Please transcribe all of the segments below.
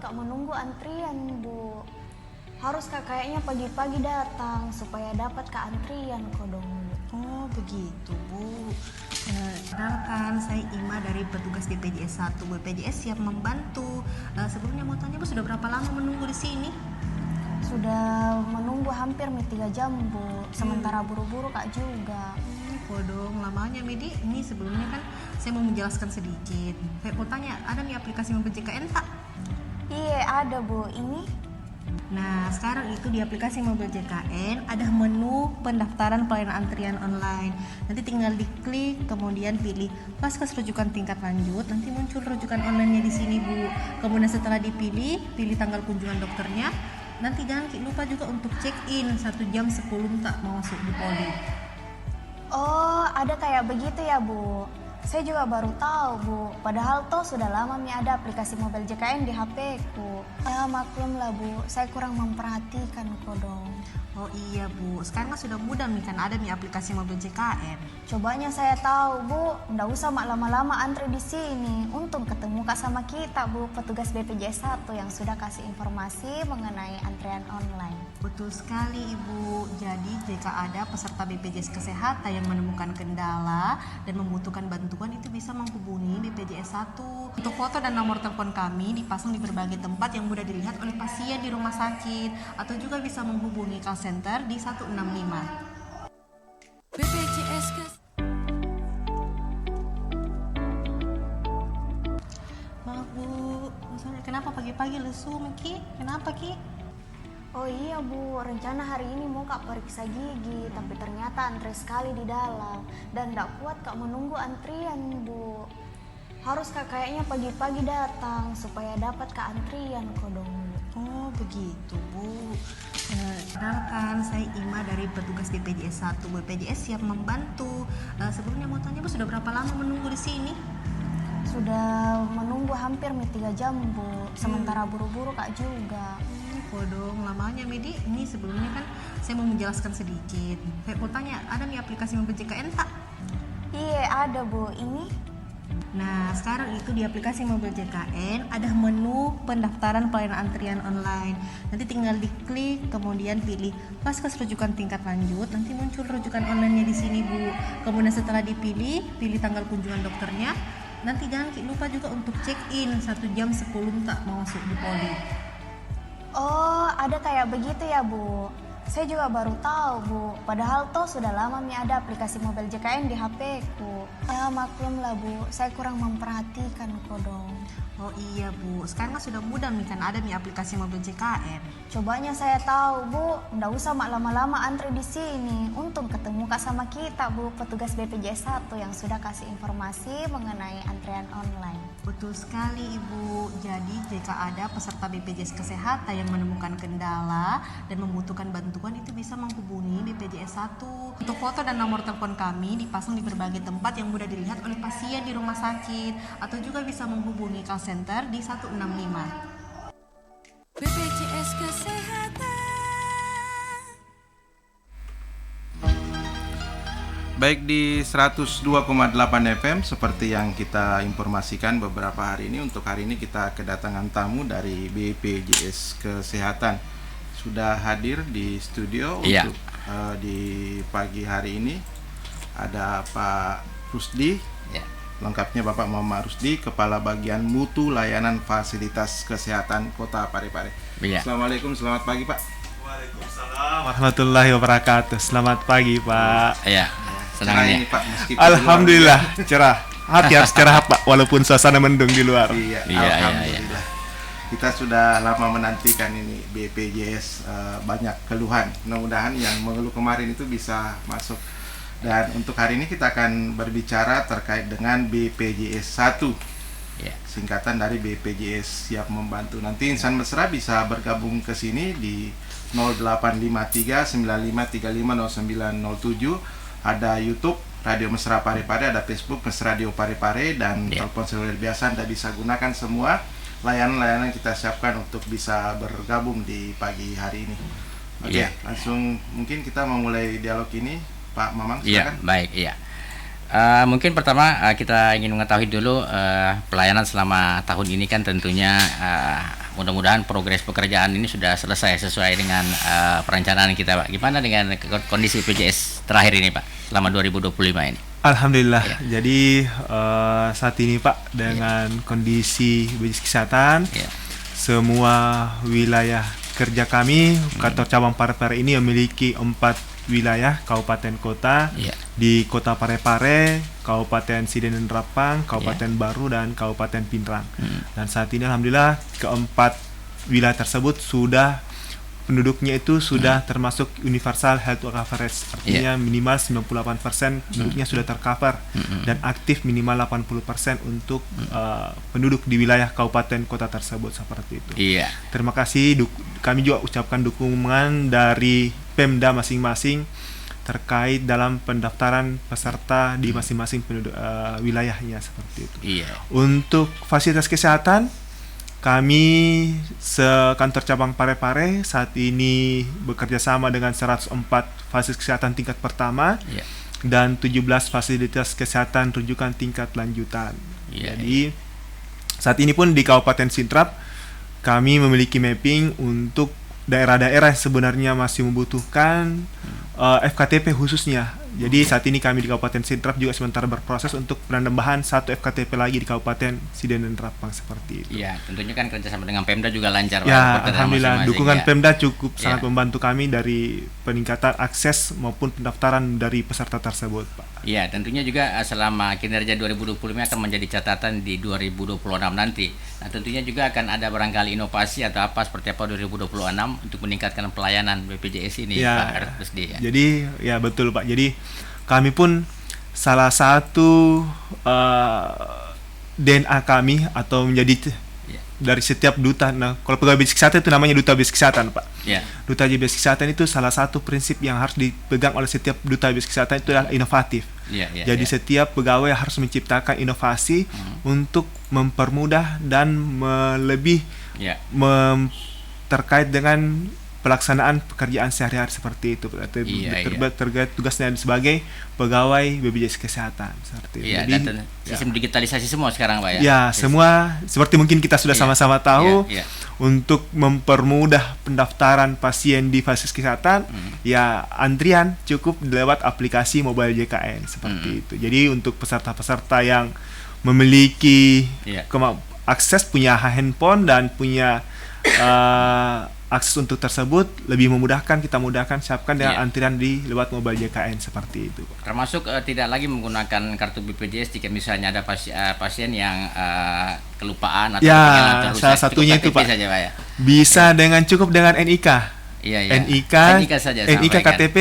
Kak menunggu antrian, Bu. Harus Kak kayaknya pagi-pagi datang supaya dapat ke antrian kodong. Oh begitu Bu. Kenalkan saya Ima dari petugas BPJS 1. BPJS siap membantu. Sebelumnya mau tanya Bu, sudah berapa lama menunggu di sini? Sudah menunggu hampir 3 jam, Bu. Sementara buru-buru Kak juga. Kodong lamanya Medi. Ini sebelumnya kan saya mau menjelaskan sedikit. Saya mau tanya, ada nih aplikasi Mobil JKN tak? Iya ada, Bu. Ini Nah, sekarang itu di aplikasi Mobil JKN ada menu pendaftaran pelayanan antrian online. Nanti tinggal diklik, kemudian pilih Vaskes rujukan tingkat lanjut. Nanti muncul rujukan online-nya di sini, Bu. Kemudian setelah dipilih, pilih tanggal kunjungan dokternya. Nanti jangan lupa juga untuk check-in 1 jam sebelum tak mau masuk di poli. Oh, ada kayak begitu ya, Bu. Saya juga baru tahu, Bu. Padahal toh sudah lama ada aplikasi Mobil JKN di HP-ku. Maklum lah, Bu. Saya kurang memperhatikan kodong. Oh iya Bu, sekarang kan sudah mudah nih kan ada nih aplikasi Mobil JKN. Cobanya saya tahu, Bu. Nggak usah lama-lama antri di sini. Untung ketemu Kak sama kita, Bu, petugas BPJS 1 yang sudah kasih informasi mengenai antrian online. Betul sekali Ibu. Jadi jika ada peserta BPJS Kesehatan yang menemukan kendala dan membutuhkan bantuan, itu bisa menghubungi BPJS 1. Untuk foto dan nomor telepon kami dipasang di berbagai tempat yang mudah dilihat oleh pasien di rumah sakit, atau juga bisa menghubungi call center di 165. BPJS Maaf Bu, misalnya kenapa pagi-pagi lesu Ki? Kenapa Ki? Oh iya, Bu. Rencana hari ini mau Kak periksa gigi, tapi ternyata antri sekali di dalam. Dan nggak kuat Kak menunggu antrian, Bu. Harus Kak kayaknya pagi-pagi datang supaya dapat ke antrian kodong. Oh begitu Bu. Kenalkan saya Ima dari petugas BPJS 1. BPJS siap membantu. Sebelumnya mau tanya Bu, sudah berapa lama menunggu di sini? Sudah menunggu hampir 3 jam, Bu. Sementara buru-buru Kak juga. Kodong lamanya Medi. Ini sebelumnya kan saya mau menjelaskan sedikit. Saya mau tanya, ada nih aplikasi Mobil JKN tak? Iya ada, Bu. Ini Nah, sekarang itu di aplikasi Mobil JKN ada menu pendaftaran pelayanan antrian online. Nanti tinggal diklik, kemudian pilih Vaskes rujukan tingkat lanjut. Nanti muncul rujukan online-nya di sini, Bu. Kemudian setelah dipilih, pilih tanggal kunjungan dokternya. Nanti jangan lupa juga untuk check-in 1 jam sebelum tak mau masuk di poli. Oh, ada kayak begitu ya, Bu. Saya juga baru tahu, Bu. Padahal toh sudah lama ada aplikasi Mobil JKN di HP-ku. Maklum lah, Bu. Saya kurang memperhatikan kodong. Oh iya Bu, sekarang kan sudah mudah nih kan ada nih aplikasi Mobil JKN. Cobanya saya tahu, Bu. Nggak usah lama-lama antri di sini. Untung ketemu Kak sama kita, Bu, petugas BPJS 1 yang sudah kasih informasi mengenai antrian online. Betul sekali Ibu. Jadi jika ada peserta BPJS Kesehatan yang menemukan kendala dan membutuhkan bantuan, itu bisa menghubungi BPJS 1. Untuk foto dan nomor telepon kami dipasang di berbagai tempat yang mudah dilihat oleh pasien di rumah sakit, atau juga bisa menghubungi call center di 165. BPJS Kesehatan. Baik di 102,8 FM seperti yang kita informasikan beberapa hari ini. Untuk hari ini kita kedatangan tamu dari BPJS Kesehatan. Sudah hadir di studio untuk di pagi hari ini. Ada Pak Rusdi, lengkapnya Bapak Muhammad Rusdi, Kepala Bagian Mutu Layanan Fasilitas Kesehatan Kota Parepare. Assalamualaikum, selamat pagi Pak. Waalaikumsalam warahmatullahi wabarakatuh. Selamat pagi Pak. Iya, Cerah senang ini Pak, meskipun Alhamdulillah cerah. Hati harus cerah Pak, walaupun suasana mendung di luar. Iya, Iya, alhamdulillah. Kita sudah lama menantikan ini BPJS, banyak keluhan. Mudah-mudahan yang mengeluh kemarin itu bisa masuk. Dan untuk hari ini kita akan berbicara terkait dengan BPJS 1. Iya. Singkatan dari BPJS siap membantu. Nanti insan mesra bisa bergabung ke sini di 0853 9535 0907. Ada YouTube Radio Mesra Parepare, ada Facebook Mesra Radio Parepare, dan telepon seluler biasa Anda bisa gunakan semua. Layanan-layanan kita siapkan untuk bisa bergabung di pagi hari ini. Oke, langsung mungkin kita memulai dialog ini, Pak Mamang, Iya, silakan. baik, iya. Mungkin pertama kita ingin mengetahui dulu pelayanan selama tahun ini kan tentunya mudah-mudahan progres pekerjaan ini sudah selesai sesuai dengan perencanaan kita, Pak. Gimana dengan kondisi BPJS terakhir ini, Pak, selama 2025 ini? Alhamdulillah. Jadi saat ini Pak dengan kondisi BPJS Kesehatan, semua wilayah kerja kami kantor cabang Parepare ini memiliki 4 wilayah kabupaten kota di Kota Parepare, Kabupaten Siden dan Rapang, Kabupaten Baru dan Kabupaten Pinrang. Dan saat ini alhamdulillah keempat wilayah tersebut sudah penduduknya itu sudah termasuk universal health coverage, artinya minimal 98% penduduknya sudah tercover dan aktif minimal 80% untuk penduduk di wilayah kabupaten kota tersebut, seperti itu. Terima kasih, kami juga ucapkan dukungan dari Pemda masing-masing terkait dalam pendaftaran peserta di masing-masing wilayahnya, seperti itu. Untuk fasilitas kesehatan, kami sekantor cabang Parepare saat ini bekerja sama dengan 104 fasilitas kesehatan tingkat pertama dan 17 fasilitas kesehatan rujukan tingkat lanjutan. Jadi saat ini pun di Kabupaten Sintrap kami memiliki mapping untuk daerah-daerah yang sebenarnya masih membutuhkan FKTP khususnya. Jadi saat ini kami di Kabupaten Sintrap juga sementara berproses untuk penambahan 1 FKTP lagi di Kabupaten Siden dan Rapang, seperti itu. Tentunya kan kerjasama dengan Pemda juga lancar. Alhamdulillah dukungan Pemda cukup sangat membantu kami dari peningkatan akses maupun pendaftaran dari peserta tersebut, Pak. Tentunya juga selama kinerja 2025 akan menjadi catatan di 2026 nanti. Nah, tentunya juga akan ada barangkali inovasi atau apa seperti apa 2026 untuk meningkatkan pelayanan BPJS ini, Pak Rusdi. Jadi betul, Pak. Jadi kami pun salah satu DNA kami atau menjadi dari setiap duta. Nah, kalau pegawai BPJS Kesehatan itu namanya duta BPJS Kesehatan, Pak. Duta BPJS Kesehatan itu salah satu prinsip yang harus dipegang oleh setiap duta BPJS Kesehatan itu adalah inovatif. Jadi setiap pegawai harus menciptakan inovasi untuk mempermudah dan lebih terkait dengan pelaksanaan pekerjaan sehari-hari, seperti itu. Terkait tugasnya sebagai pegawai BPJS Kesehatan, seperti itu. Jadi sistem digitalisasi semua sekarang, Pak, semua seperti mungkin kita sudah sama-sama tahu untuk mempermudah pendaftaran pasien di fasilitas kesehatan, antrian cukup lewat aplikasi mobile JKN, seperti itu. Jadi untuk peserta-peserta yang memiliki akses, punya handphone dan punya akses untuk tersebut, lebih memudahkan, kita mudahkan, siapkan dengan antrian di lewat mobile JKN, seperti itu. Termasuk tidak lagi menggunakan kartu BPJS jika misalnya ada pasien yang kelupaan atau ketinggalan terus. Salah satunya itu, Pak, saja, Pak, bisa dengan cukup dengan NIK. NIK saja, NIK KTP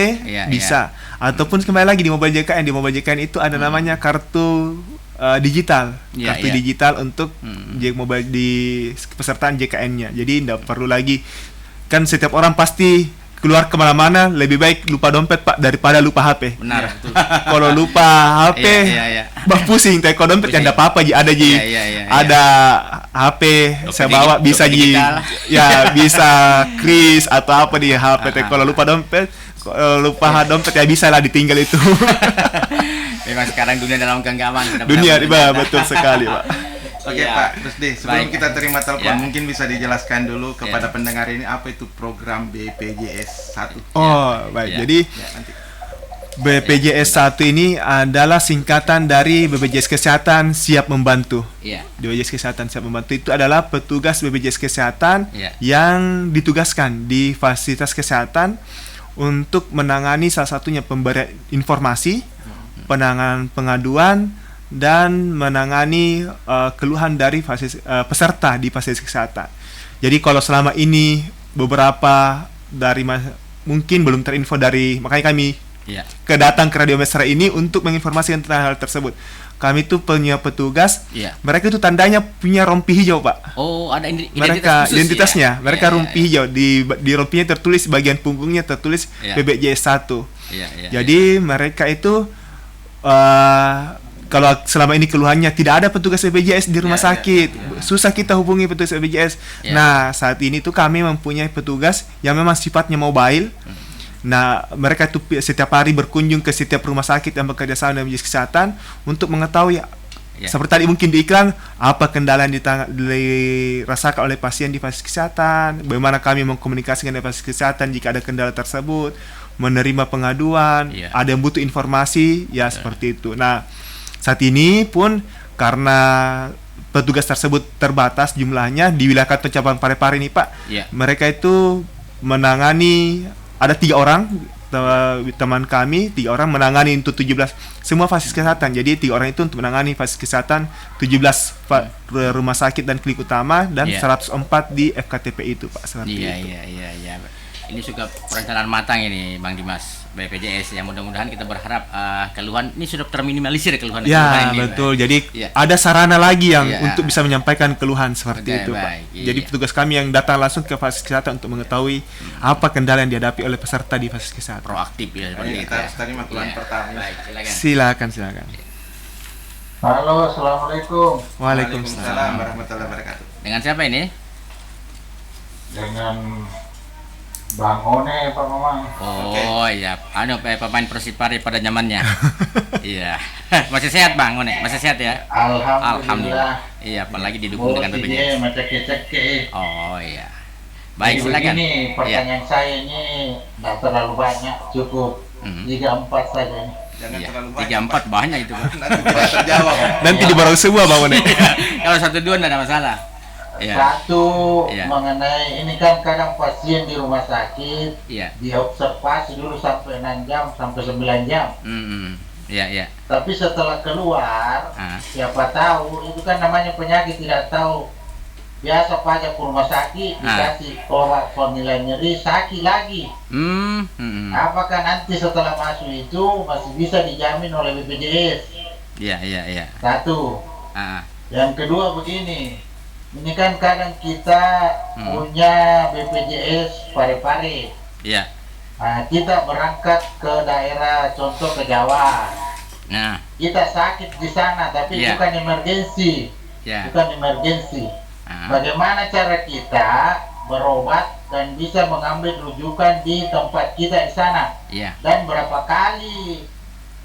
bisa. Ataupun kembali lagi di mobile JKN. Di mobile JKN itu ada namanya kartu digital, kartu digital untuk mobile di pesertaan JKN-nya. Jadi tidak perlu lagi, kan setiap orang pasti keluar kemana-mana lebih baik lupa dompet, Pak, daripada lupa HP. Benar. Kalau lupa HP, bah pusing. Teko dompet kan tidak apa-apa, ada ada HP saya bawa bisa bisa kris atau apa di HP. Kalau lupa dompet, dompet bisa lah ditinggal itu. Memang sekarang dunia dalam genggaman. Betul sekali, Pak. Oke, Pak Rusdi, sebelum kita terima telepon, mungkin bisa dijelaskan dulu kepada pendengar ini apa itu program BPJS 1. Jadi BPJS 1 ini adalah singkatan dari BPJS Kesehatan Siap Membantu. BPJS Kesehatan Siap Membantu itu adalah petugas BPJS Kesehatan yang ditugaskan di fasilitas kesehatan untuk menangani salah satunya pemberian informasi, penanganan pengaduan, dan menangani keluhan dari peserta di fasilitas kesehatan. Jadi kalau selama ini beberapa dari mungkin belum terinfo makanya kami kedatang ke Radio Mesra ini untuk menginformasikan tentang hal tersebut. Kami tuh punya petugas, mereka itu tandanya punya rompi hijau, Pak. Ada identitasnya. Mereka rompi hijau, di rompinya tertulis, bagian punggungnya tertulis BPJS 1. Jadi mereka itu kalau selama ini keluhannya tidak ada petugas BPJS di rumah sakit, susah kita hubungi petugas BPJS. Nah, saat ini tuh kami mempunyai petugas yang memang sifatnya mobile, Nah, mereka itu setiap hari berkunjung ke setiap rumah sakit yang bekerja sama dengan BPJS Kesehatan untuk mengetahui seperti tadi mungkin di iklan, apa kendala yang dirasakan oleh pasien di fasilitas kesehatan, bagaimana kami mengkomunikasikan dengan fasilitas kesehatan jika ada kendala tersebut, menerima pengaduan, ada yang butuh informasi, seperti itu. Nah, saat ini pun karena petugas tersebut terbatas jumlahnya di wilayah Kantor Cabang Parepare ini, Pak, mereka itu menangani, ada 3 orang teman kami, 3 orang menangani untuk 17 semua fasilitas kesehatan. Jadi 3 orang itu untuk menangani fasilitas kesehatan 17 rumah sakit dan klinik utama dan 104 di FKTP itu, Pak. Iya. Ini juga perencanaan matang ini, Bang Dimas, BPJS. Yang mudah-mudahan kita berharap keluhan ini sudah terminimalisir keluhan ini. Betul. Jadi ada sarana lagi yang untuk bisa menyampaikan keluhan seperti itu, Pak. Jadi petugas kami yang datang langsung ke fasilitas kesehatan untuk mengetahui apa kendala yang dihadapi oleh peserta di fasilitas kesehatan. Proaktif ya. Kita harus terima keluhan pertama. Silakan. Halo, assalamualaikum. Waalaikumsalam warahmatullahi wabarakatuh. Dengan siapa ini? Dengan Bang One, Pak Mamang. Iya, pemain Persipare pada zamannya. Iya. Masih sehat, Bang One? Masih sehat ya? Alhamdulillah. Iya, apalagi didukung dengan BPJS. Iya. Baik, silakan. Ini pertanyaan saya ini tidak terlalu banyak, cukup 3-4 saja nih. Jangan terlalu banyak. 3-4 banyak itu, Bang. Nanti tidak terjawab. Nanti dibarang semua, Bang One. Kalau 1-2 tidak ada masalah. Satu, mengenai ini kan kadang pasien di rumah sakit diobservasi dulu sampai 6 jam sampai 9 jam. Tapi setelah keluar, siapa tahu itu kan namanya penyakit, tidak tahu. Biasa pajak ke rumah sakit dikasih obat penilai nyeri, sakit lagi. Apakah nanti setelah masuk itu masih bisa dijamin oleh BPJS? Iya. Satu. Yang kedua begini, ini kan kadang kita punya BPJS Parepare. Nah, kita berangkat ke daerah, contoh ke Jawa. Kita sakit di sana, tapi bukan emergensi. Bagaimana cara kita berobat dan bisa mengambil rujukan di tempat kita di sana? Dan berapa kali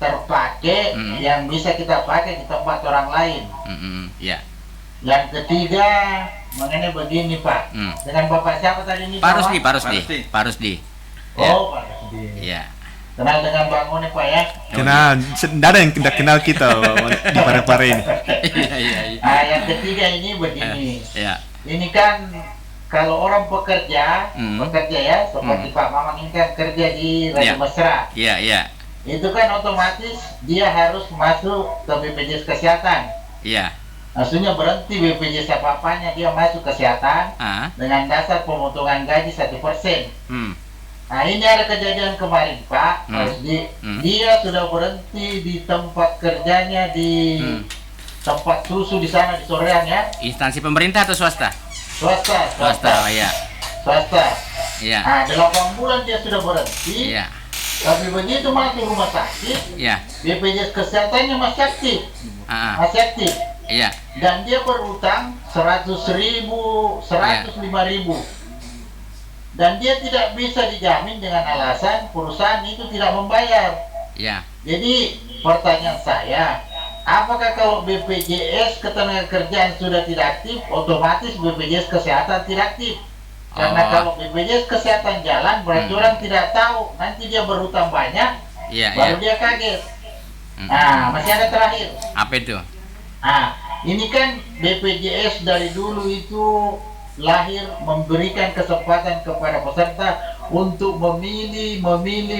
terpakai yang bisa kita pakai di tempat orang lain? Yang ketiga, mengenai begini, Pak. Dengan Bapak siapa tadi ini? Pak Rusdi. Pak Rusdi. Iya. Kenal dengan Bang One, Pak ya? Kenal, tidak ada yang tidak kenal kita di Parepare ini. Yang ketiga ini begini. Ini kan kalau orang pekerja ya, seperti Pak Mamang ini kan kerja di Radio Mesra. Itu kan otomatis dia harus masuk ke BPJS Kesehatan. Maksudnya berhenti BPJS apa-apanya, dia masuk kesehatan dengan dasar pemotongan gaji 1%. Nah, ini ada kejadian kemarin, Pak. Dia sudah berhenti di tempat kerjanya di tempat susu di sana di Soreang ya. Instansi pemerintah atau swasta? Swasta. Swasta. Nah, 8 bulan dia sudah berhenti. Tapi begitu masuk rumah sakit, BPJS Kesehatannya masih aktif. Dan dia berutang 100.000, 105.000. Dan dia tidak bisa dijamin dengan alasan perusahaan itu tidak membayar. Jadi pertanyaan saya, apakah kalau BPJS Ketenagakerjaan sudah tidak aktif, otomatis BPJS Kesehatan tidak aktif? Karena kalau BPJS Kesehatan jalan, berarti orang tidak tahu, nanti dia berutang banyak, baru dia kaget. Nah, masih ada terakhir. Apa itu? Nah, ini kan BPJS dari dulu itu lahir memberikan kesempatan kepada peserta untuk memilih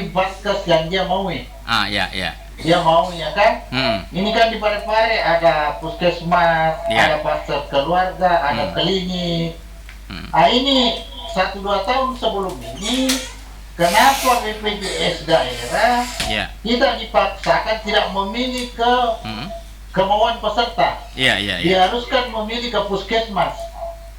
vaskes yang dia mau. Dia mau ya kan? Ini kan di Parepare ada puskesmas, ada vaskes keluarga, ada klinik. Nah, ini 1-2 tahun sebelum ini, kenapa BPJS daerah tidak dipaksakan tidak memilih ke kemauan peserta? Diharuskan memilih ke puskesmas.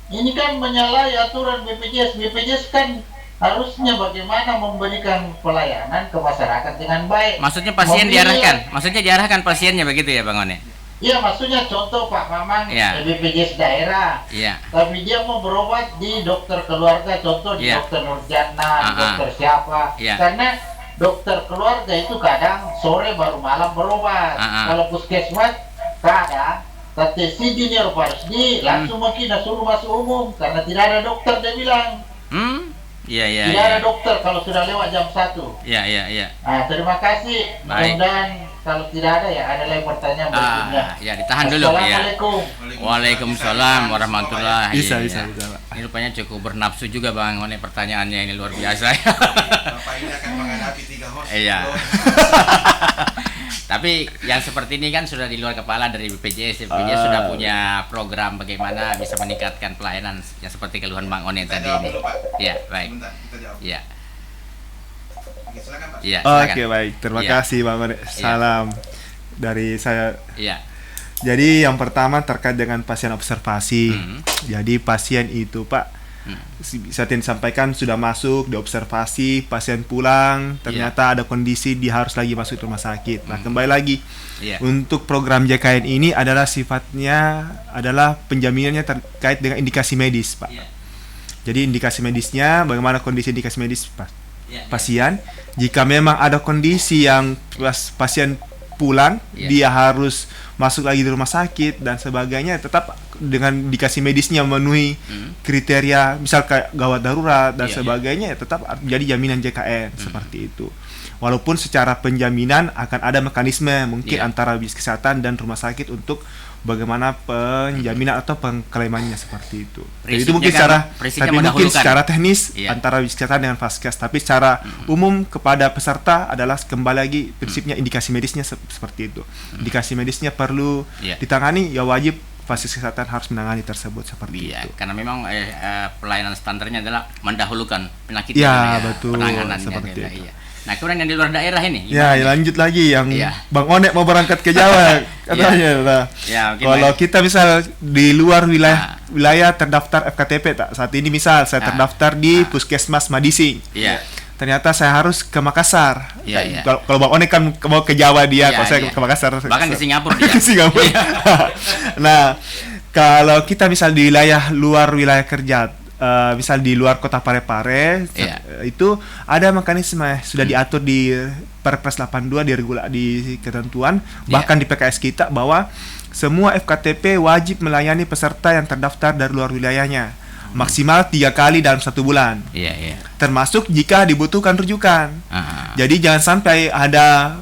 Ini kan menyalahi aturan BPJS. BPJS kan harusnya bagaimana memberikan pelayanan ke masyarakat dengan baik. Maksudnya pasien diarahkan? Maksudnya diarahkan pasiennya begitu ya, Bang One? Iya, maksudnya contoh Pak Mamang Iya. BPJS daerah. Iya. Tapi dia mau berobat di dokter keluarga, contoh di Iya. dokter Nurjana, dokter siapa. Iya. Karena dokter keluarga itu kadang sore baru malam berobat. Kalau puskesmas kadang tapi senior Parsdi langsung mungkin suruh masuk umum karena tidak ada dokter, dia bilang. Iya, iya, Tidak ada iya. dokter kalau sudah lewat jam 1. Iya, iya, iya. Nah, terima kasih. Baik. Mudah-mudahan kalau tidak ada ya ada lagi pertanyaan berikutnya. Ya, ditahan dulu ya. Assalamualaikum. Waalaikumsalam warahmatullahi. Bisa, Iya. bisa. Ini rupanya cukup bernafsu juga Bang One, pertanyaannya ini luar biasa. Bapak ini akan menghadapi 3 host. Iya. Tapi yang seperti ini kan sudah di luar kepala dari BPJS. BPJS sudah punya program bagaimana bisa meningkatkan pelayanan yang seperti keluhan Bang One Kita tadi jawab ini. dulu, Pak. Iya, baik. Sebentar, kita jawab. Iya. Oke, silakan Pak. Iya, silakan. Oke, baik. Terima Iya. kasih Bang One. Salam dari saya. Iya. Jadi yang pertama terkait dengan pasien observasi. Jadi pasien itu Pak, saat yang disampaikan sudah masuk diobservasi, pasien pulang, ternyata ada kondisi dia harus lagi masuk ke rumah sakit. Nah, kembali lagi Iya. untuk program JKN ini adalah sifatnya adalah penjaminannya terkait dengan indikasi medis, Pak. Iya. Jadi indikasi medisnya, bagaimana kondisi indikasi medis Iya. pasien. Jika memang ada kondisi yang pasien pulang, Iya. dia harus masuk lagi di rumah sakit dan sebagainya, tetap dengan indikasi medisnya memenuhi kriteria, misal kayak gawat darurat dan Iya, sebagainya, ya tetap jadi jaminan JKN seperti itu. Walaupun secara penjaminan akan ada mekanisme mungkin Iya. antara BPJS Kesehatan dan rumah sakit untuk bagaimana penjaminan atau pengklaimannya seperti itu. Jadi itu Prinsipnya mungkin kan- secara prinsipnya tapi mungkin mendahulukan. secara teknis Iya. antara BPJS Kesehatan dengan Vaskes, tapi secara umum kepada peserta adalah kembali lagi prinsipnya indikasi medisnya seperti itu. Indikasi medisnya perlu Iya. ditangani, ya wajib fasilitas kesehatan harus menangani tersebut seperti Iya, itu. karena memang pelayanan standarnya adalah mendahulukan penyakit Ya, yang betul, penanganannya seperti gitu, itu. iya. Nah, kemudian yang di luar daerah ini Ya, gimana nih? lanjut lagi yang Iya. Bang Onek mau berangkat ke Jawa katanya. Nah, Ya, mungkin kalau baik. kita misal di luar wilayah terdaftar FKTP tak, saat ini misal saya terdaftar di Puskesmas Madising. Iya. Ternyata saya harus ke Makassar. Iya, iya. Kalau Bang Onek kan mau ke Jawa dia, Iya, kalau saya iya. ke Makassar. Bahkan ke Singapura dia. Ke Singapura. Iya. Nah, kalau kita misal di luar wilayah kerja, misal di luar kota Parepare, Iya. itu ada mekanisme sudah diatur di Perpres 82 di ketentuan, bahkan di PKS kita bahwa semua FKTP wajib melayani peserta yang terdaftar dari luar wilayahnya maksimal 3 kali dalam 1 bulan, Iya, iya. termasuk jika dibutuhkan rujukan. Jadi jangan sampai ada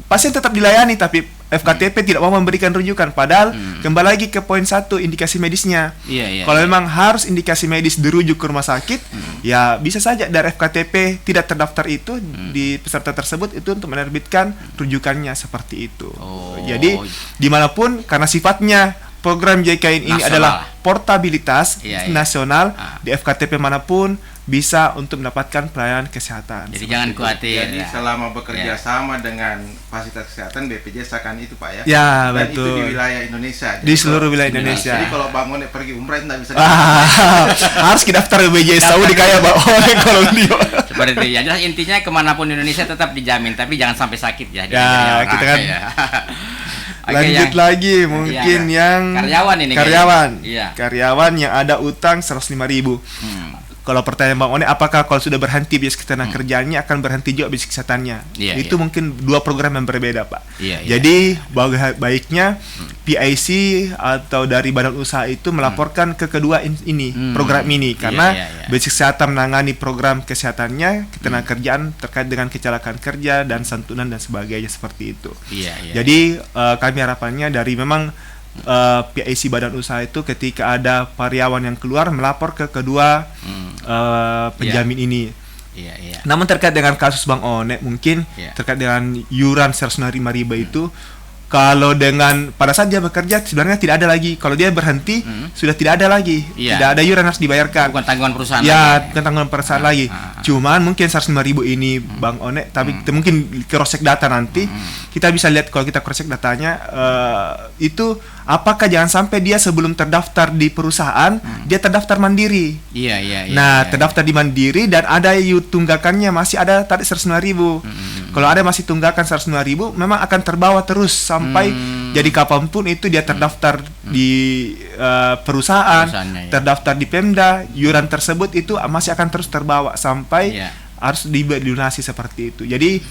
pasien tetap dilayani tapi FKTP tidak mau memberikan rujukan, padahal kembali lagi ke poin 1 indikasi medisnya. Iya, iya. Kalau memang harus indikasi medis dirujuk ke rumah sakit, ya bisa saja dari FKTP tidak terdaftar itu di peserta tersebut itu untuk menerbitkan rujukannya seperti itu. Oh. Jadi dimanapun karena sifatnya program JKN ini Nasional. adalah portabilitas Iya, iya. nasional, di FKTP manapun bisa untuk mendapatkan pelayanan kesehatan. Jadi Seperti jangan itu. khawatir. Jadi ya. selama bekerja Ya. sama dengan fasilitas kesehatan BPJS akan itu Pak ya. Ya, Dan itu betul. di wilayah Indonesia. Di seluruh wilayah Indonesia. Jadi kalau Bang One pergi umrah tidak bisa. Harus kita daftar BPJS Saudi kayak Bang Onek kalau dia. Seperti itu ya. Jelas intinya kemanapun Indonesia tetap dijamin, tapi jangan sampai sakit ya. di Ya, negeri orang. kita kan Ya. Oke, Lanjut yang- lagi mungkin yang Karyawan ini karyawan. kayaknya. Iya. Karyawan yang ada utang 105.000. Kalau pertanyaan Bang One, apakah kalau sudah berhenti BPJS ketenaga kerjaannya akan berhenti juga BPJS kesehatannya? Iya, Itu iya. mungkin 2 program yang berbeda, Pak. Iya, iya. Jadi baiknya PIC atau dari badan usaha itu melaporkan ke kedua program ini karena iya, iya. BPJS Kesehatan menangani program kesehatannya, ketenaga kerjaan terkait dengan kecelakaan kerja dan santunan dan sebagainya seperti itu. Iya, iya. Jadi kami harapannya dari memang PIC badan usaha itu ketika ada karyawan yang keluar melapor ke kedua penjamin ini. Iya, iya. Namun terkait dengan kasus Bang Onek mungkin Iya. terkait dengan yuran 105.000 itu kalau dengan pada saat dia bekerja sebenarnya tidak ada lagi. Kalau dia berhenti sudah tidak ada lagi. Iya. Tidak ada yuran harus dibayarkan. Bukan tanggungan perusahaan Ya, lagi. bukan tanggungan perusahaan lagi. Cuman mungkin 105.000 ini Bang Onek, tapi kita mungkin cross check data nanti kita bisa lihat kalau kita cross check datanya itu apakah jangan sampai dia sebelum terdaftar di perusahaan dia terdaftar mandiri. Iya. Nah, terdaftar di mandiri dan ada tunggakannya masih ada tadi 105.000. Kalau ada masih tunggakan 105.000, memang akan terbawa terus sampai jadi kapanpun itu dia terdaftar di perusahaan, Perusahaannya, ya. terdaftar di Pemda, iuran tersebut itu masih akan terus terbawa sampai harus dilunasi seperti itu. Jadi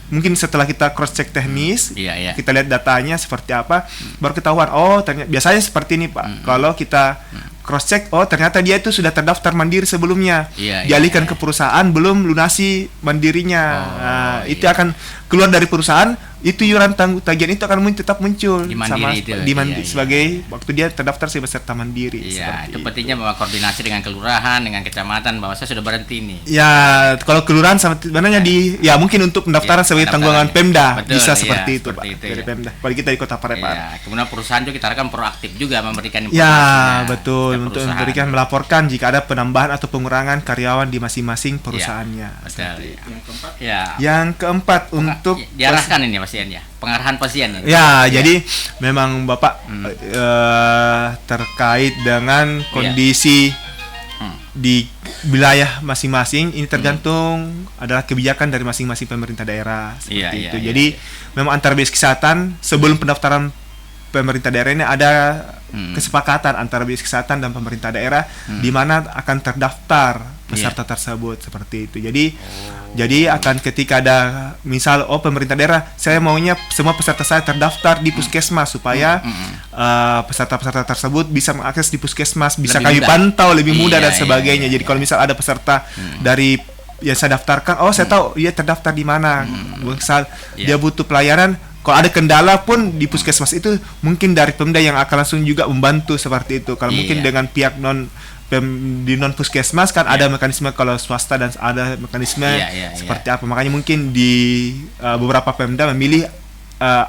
mungkin setelah kita cross check teknis, kita lihat datanya seperti apa, baru ketahuan ternyata biasanya seperti ini Pak. Kalau kita cross check, ternyata dia itu sudah terdaftar mandiri sebelumnya, dialihkan ke perusahaan belum lunasi mandirinya. Itu akan keluar dari perusahaan, itu iuran tagihan itu akan tetap muncul di mandiri itu, sebagai waktu dia terdaftar sebagai peserta mandiri. Iya, itu pentingnya bahwa koordinasi dengan kelurahan, dengan kecamatan bahwa saya sudah berhenti nih. Ya, kalau kelurahan sebenarnya mungkin untuk pendaftaran sebagai tanggungan Pemda. Betul, bisa seperti itu Pak. Dari Pemda. Apalagi kita di Kota Parepare. Ya, kemudian perusahaan juga kita harapkan proaktif juga memberikan informasi. Ya, betul, untuk memberikan melaporkan jika ada penambahan atau pengurangan karyawan di masing-masing perusahaannya. Betul. Yang keempat untuk diarahkan ini pasien ya, pengarahan pasien ini. Ya, jadi memang Bapak terkait dengan kondisi di wilayah masing-masing ini tergantung adalah kebijakan dari masing-masing pemerintah daerah seperti itu. Jadi memang antara BPJS Kesehatan sebelum pendaftaran pemerintah daerah ini ada kesepakatan antara BPJS Kesehatan dan pemerintah daerah di mana akan terdaftar peserta tersebut seperti itu. Jadi akan ketika ada misal pemerintah daerah saya maunya semua peserta saya terdaftar di puskesmas supaya peserta-peserta tersebut bisa mengakses di puskesmas, bisa kami pantau lebih mudah dan sebagainya. Jadi kalau misal ada peserta dari yang saya daftarkan, saya tahu dia terdaftar di mana. Misal dia butuh pelayanan, kalau ada kendala pun di puskesmas itu mungkin dari Pemda yang akan langsung juga membantu seperti itu. Kalau mungkin dengan pihak di non puskesmas kan ada mekanisme, kalau swasta dan ada mekanisme seperti apa. Makanya mungkin di beberapa Pemda memilih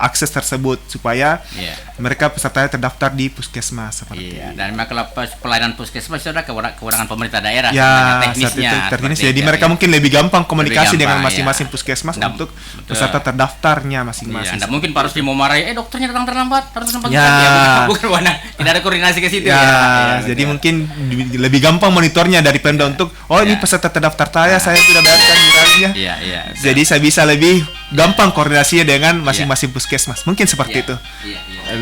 akses tersebut supaya mereka pesertanya terdaftar di puskesmas seperti itu. Dan memang kalau pelayanan puskesmas itu adalah kewenangan pemerintah daerah teknisnya. Jadi mereka mungkin lebih gampang komunikasi dengan masing-masing puskesmas untuk peserta terdaftarnya masing-masing. Anda mungkin harus dimarahi, dokternya datang terlambat, harus tempat bukan tidak ada koordinasi ke situ. Jadi mungkin lebih gampang monitornya dari Pemda untuk ini peserta terdaftar saya sudah bayarkan iurannya. Jadi saya bisa lebih gampang koordinasinya dengan masing-masing puskesmas. Mungkin seperti itu.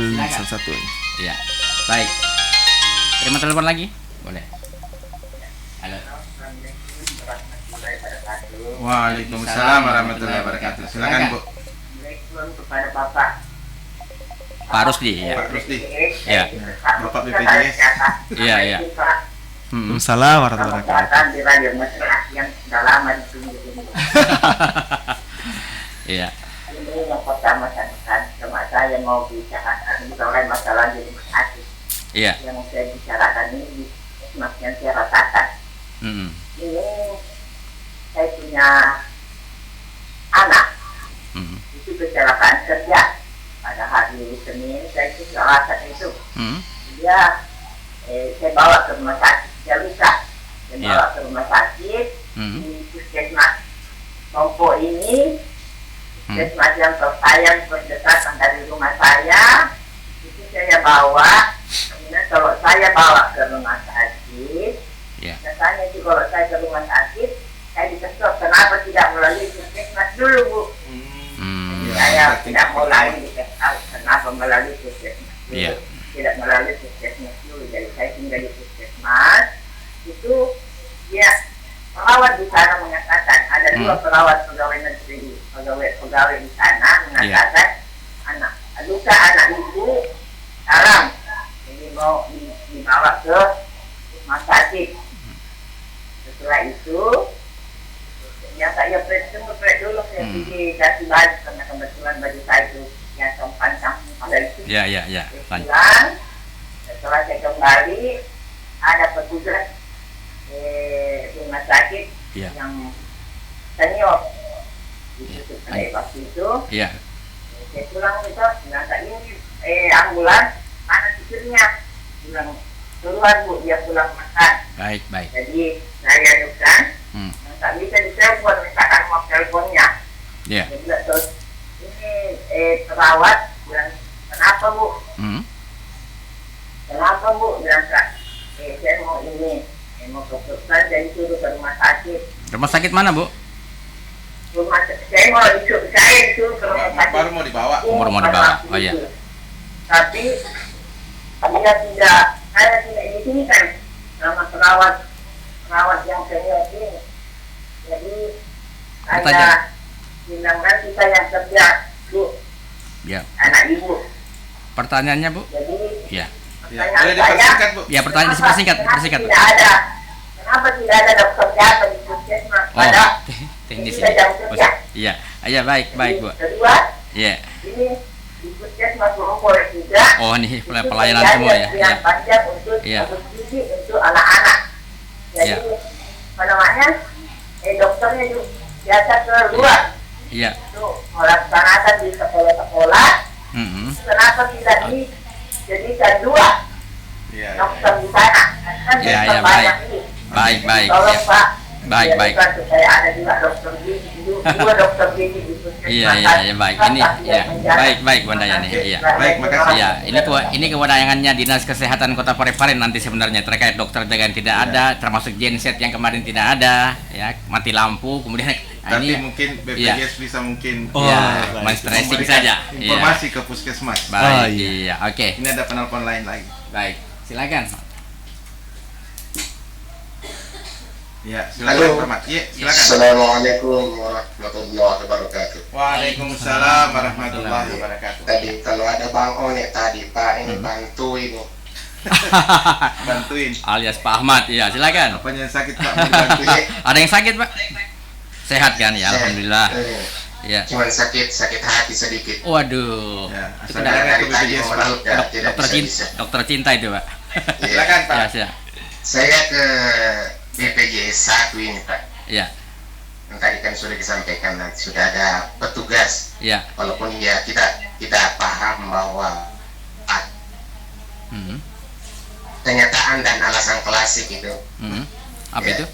Salah satu. Iya. Baik. Terima telepon lagi? Boleh. Halo. Waalaikumsalam warahmatullahi wabarakatuh. Silakan Bu. Kepada Bapak Pak Rusdi, ya. Pak Rusdi. Ya. Bapak BPJS. Iya. Waalaikumsalam warahmatullahi wabarakatuh. Di radio masyarakat yang sudah lama ditunggu-tunggu. Iya. Ini yang pertama sama saya mau bicarakan soal masalah di rumah sakit. Iya. Yang saya bicarakan ini yang saya rasakan. Ini saya punya anak. Itu kecelakaan kerja pada hari Senin. Saya itu selatan itu. Dia saya bawa ke rumah sakit. Dia luka. Saya bawa ke rumah sakit di puskesmas Tompo ini. Puskesmas yang tersayang berdekatan dari rumah saya. Itu saya bawa. Kemudian kalau saya bawa ke rumah sakit, katanya itu kalau saya ke rumah sakit, saya dikesok. Kenapa tidak melalui puskesmas dulu, Bu? Saya tidak mau lagi dikesok. Kenapa melalui puskesmas dulu? Tidak melalui puskesmas dulu. Jadi saya tinggal di puskesmas. Itu perawat di sana mengatakan ada dua perawat pegawai negeri, pegawai di sana mengatakan luka anak ibu dalam, jadi mau dibawa ke rumah sakit. Setelah itu yang saya periksa dulu, saya pergi ganti baju karena kebetulan baju saya itu yang pancang pada itu. Iya. Pulang, setelah saya kembali ada petugas rumah sakit yang senior itu waktu itu. Saya pulang itu nggak ini ambulans mana sipirnya pulang keluar, Bu, dia pulang makan. Baik. Jadi saya adukan nggak bisa ditelepon, misalkan mau teleponnya. Jadi terus ini perawat bilang kenapa, Bu? Kenapa Bu? Bilang Kak, saya mau ini, mau ke pusat, jadi suruh ke rumah sakit. Rumah sakit mana, Bu? Saya mau disuruh ke rumah sakit. Baru mau dibawa. Baru mau dibawa. Oh iya. Tapi dia tidak, saya tidak di sini kan sama perawat yang senior ini. Jadi ada bilang kan kita yang kerja, Bu, Ya. anak Ibu. Pertanyaannya, Bu? Jadi Ya. Ya, boleh dipersingkat, Bu. Ya, pertanyaan dipersingkat, kenapa persingkat. tidak ada? Kenapa tidak ada dokter jasa di puskesmas? Oh, Pada teknis kita jam kerja. Iya. Iya, baik, Bu. Kedua, Iya. ini di puskesmas Bogor juga. Oh, ini itu pelayanan tidak semua ada ya. antrian Iya. panjang untuk Iya. gizi untuk anak-anak. Jadi Iya. apa namanya? Dokternya juga biasa keluar Iya. untuk melaksanakan di sekolah-sekolah. Mm-mm. Kenapa tidak dijadikan dua Iya, iya, dokter di sana? Kan Iya, dokter iya, banyak baik. ini. Baik, baik. Tolong Ya. Pak. Baik, baik. Biarkan supaya ada juga dokter gizi, dua dokter gizi di puskesmas. Iya, baik. Ini ya. Baik, Bu Handayani. Iya. Baik, makasih. Ya, ini kewenangannya Dinas Kesehatan Kota Parepare nanti sebenarnya terkait dokter jaga yang tidak ada, termasuk genset yang kemarin tidak ada, ya, mati lampu, kemudian Tapi ini mungkin BPJS bisa mungkin Oh, ya, baik. mas tracing memberikan saja. informasi ke puskesmas. Iya. Baik, Oh, iya, oke. Ini ada penelpon lain lagi. Baik, silakan. Ya, silakan Halo. Pak Mat. Iya, silakan. Assalamualaikum warahmatullahi wabarakatuh. Waalaikumsalam warahmatullahi wabarakatuh. Tadi kalau ada Bang Onek tadi Pak ini bantu ini. Bantuin. Alias Pak Ahmad, ya, silakan. Apanya yang sakit Pak? Mau dibantu? Ada yang sakit, Pak? Sehat kan ya, alhamdulillah. Ya. Cuman sakit hati sedikit. Waduh. Ya, Itu asal udah daerah ke Dari tadi BPJS Pak. menurut ya, tidak dokter cinta, bisa. dokter cinta itu, Pak. Silakan Pak. Ya, siap. Saya ke BPJS 1 ini Pak. Ya, Tadi kan sudah disampaikan nanti sudah ada petugas. ya. Walaupun ya kita paham bahwa Hmm. kenyataan dan alasan klasik itu. Hmm. Apa Ya, itu?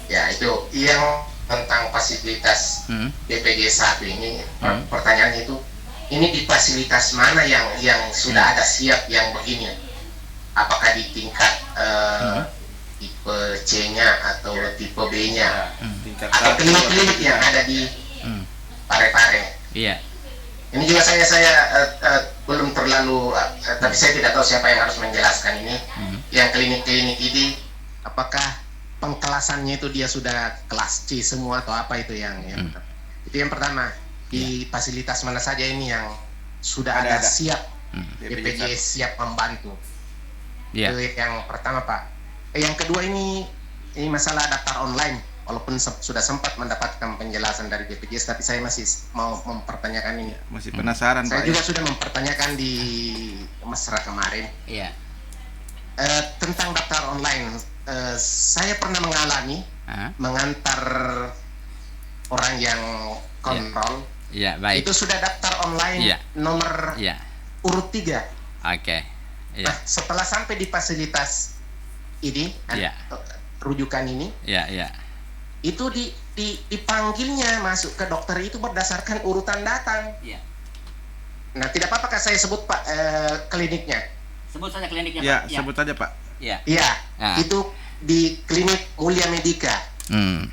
Ya itu yang tentang fasilitas Hmm. BPJS 1 ini Hmm. pertanyaannya itu ini di fasilitas mana yang sudah ada siap yang begini? Apakah di tingkat tipe C-nya atau tipe B-nya Tingkat atau satu, klinik-klinik tiga. yang ada di Hmm. Parepare? Iya. Ini juga saya belum terlalu tapi saya tidak tahu siapa yang harus menjelaskan ini. Yang klinik-klinik ini apakah pengkelasannya itu dia sudah kelas C semua atau apa itu yang itu yang pertama. Di fasilitas mana saja ini yang sudah ada Ada. siap BPJS BPJS siap membantu. Iya. Itu yang pertama Pak. Yang kedua ini masalah daftar online. Walaupun sudah sempat mendapatkan penjelasan dari BPJS, tapi saya masih mau mempertanyakan ini. Masih penasaran Saya Pak. juga Ya? sudah mempertanyakan di mesra kemarin Iya. tentang daftar online. Saya pernah mengalami Ah, mengantar orang yang kontrol. Iya, baik. Itu sudah daftar online Iya. nomor Iya. urut 3. Oke. Iya. Nah, setelah sampai di fasilitas ini, Iya. rujukan ini, Iya, iya. itu dipanggilnya masuk ke dokter itu berdasarkan urutan datang. Iya. Nah, tidak apa-apakah saya sebut Pak kliniknya? Sebut saja kliniknya, Ya, Pak. sebut aja Pak. Iya. Iya, Ah. itu di klinik Mulia Medika. Hmm.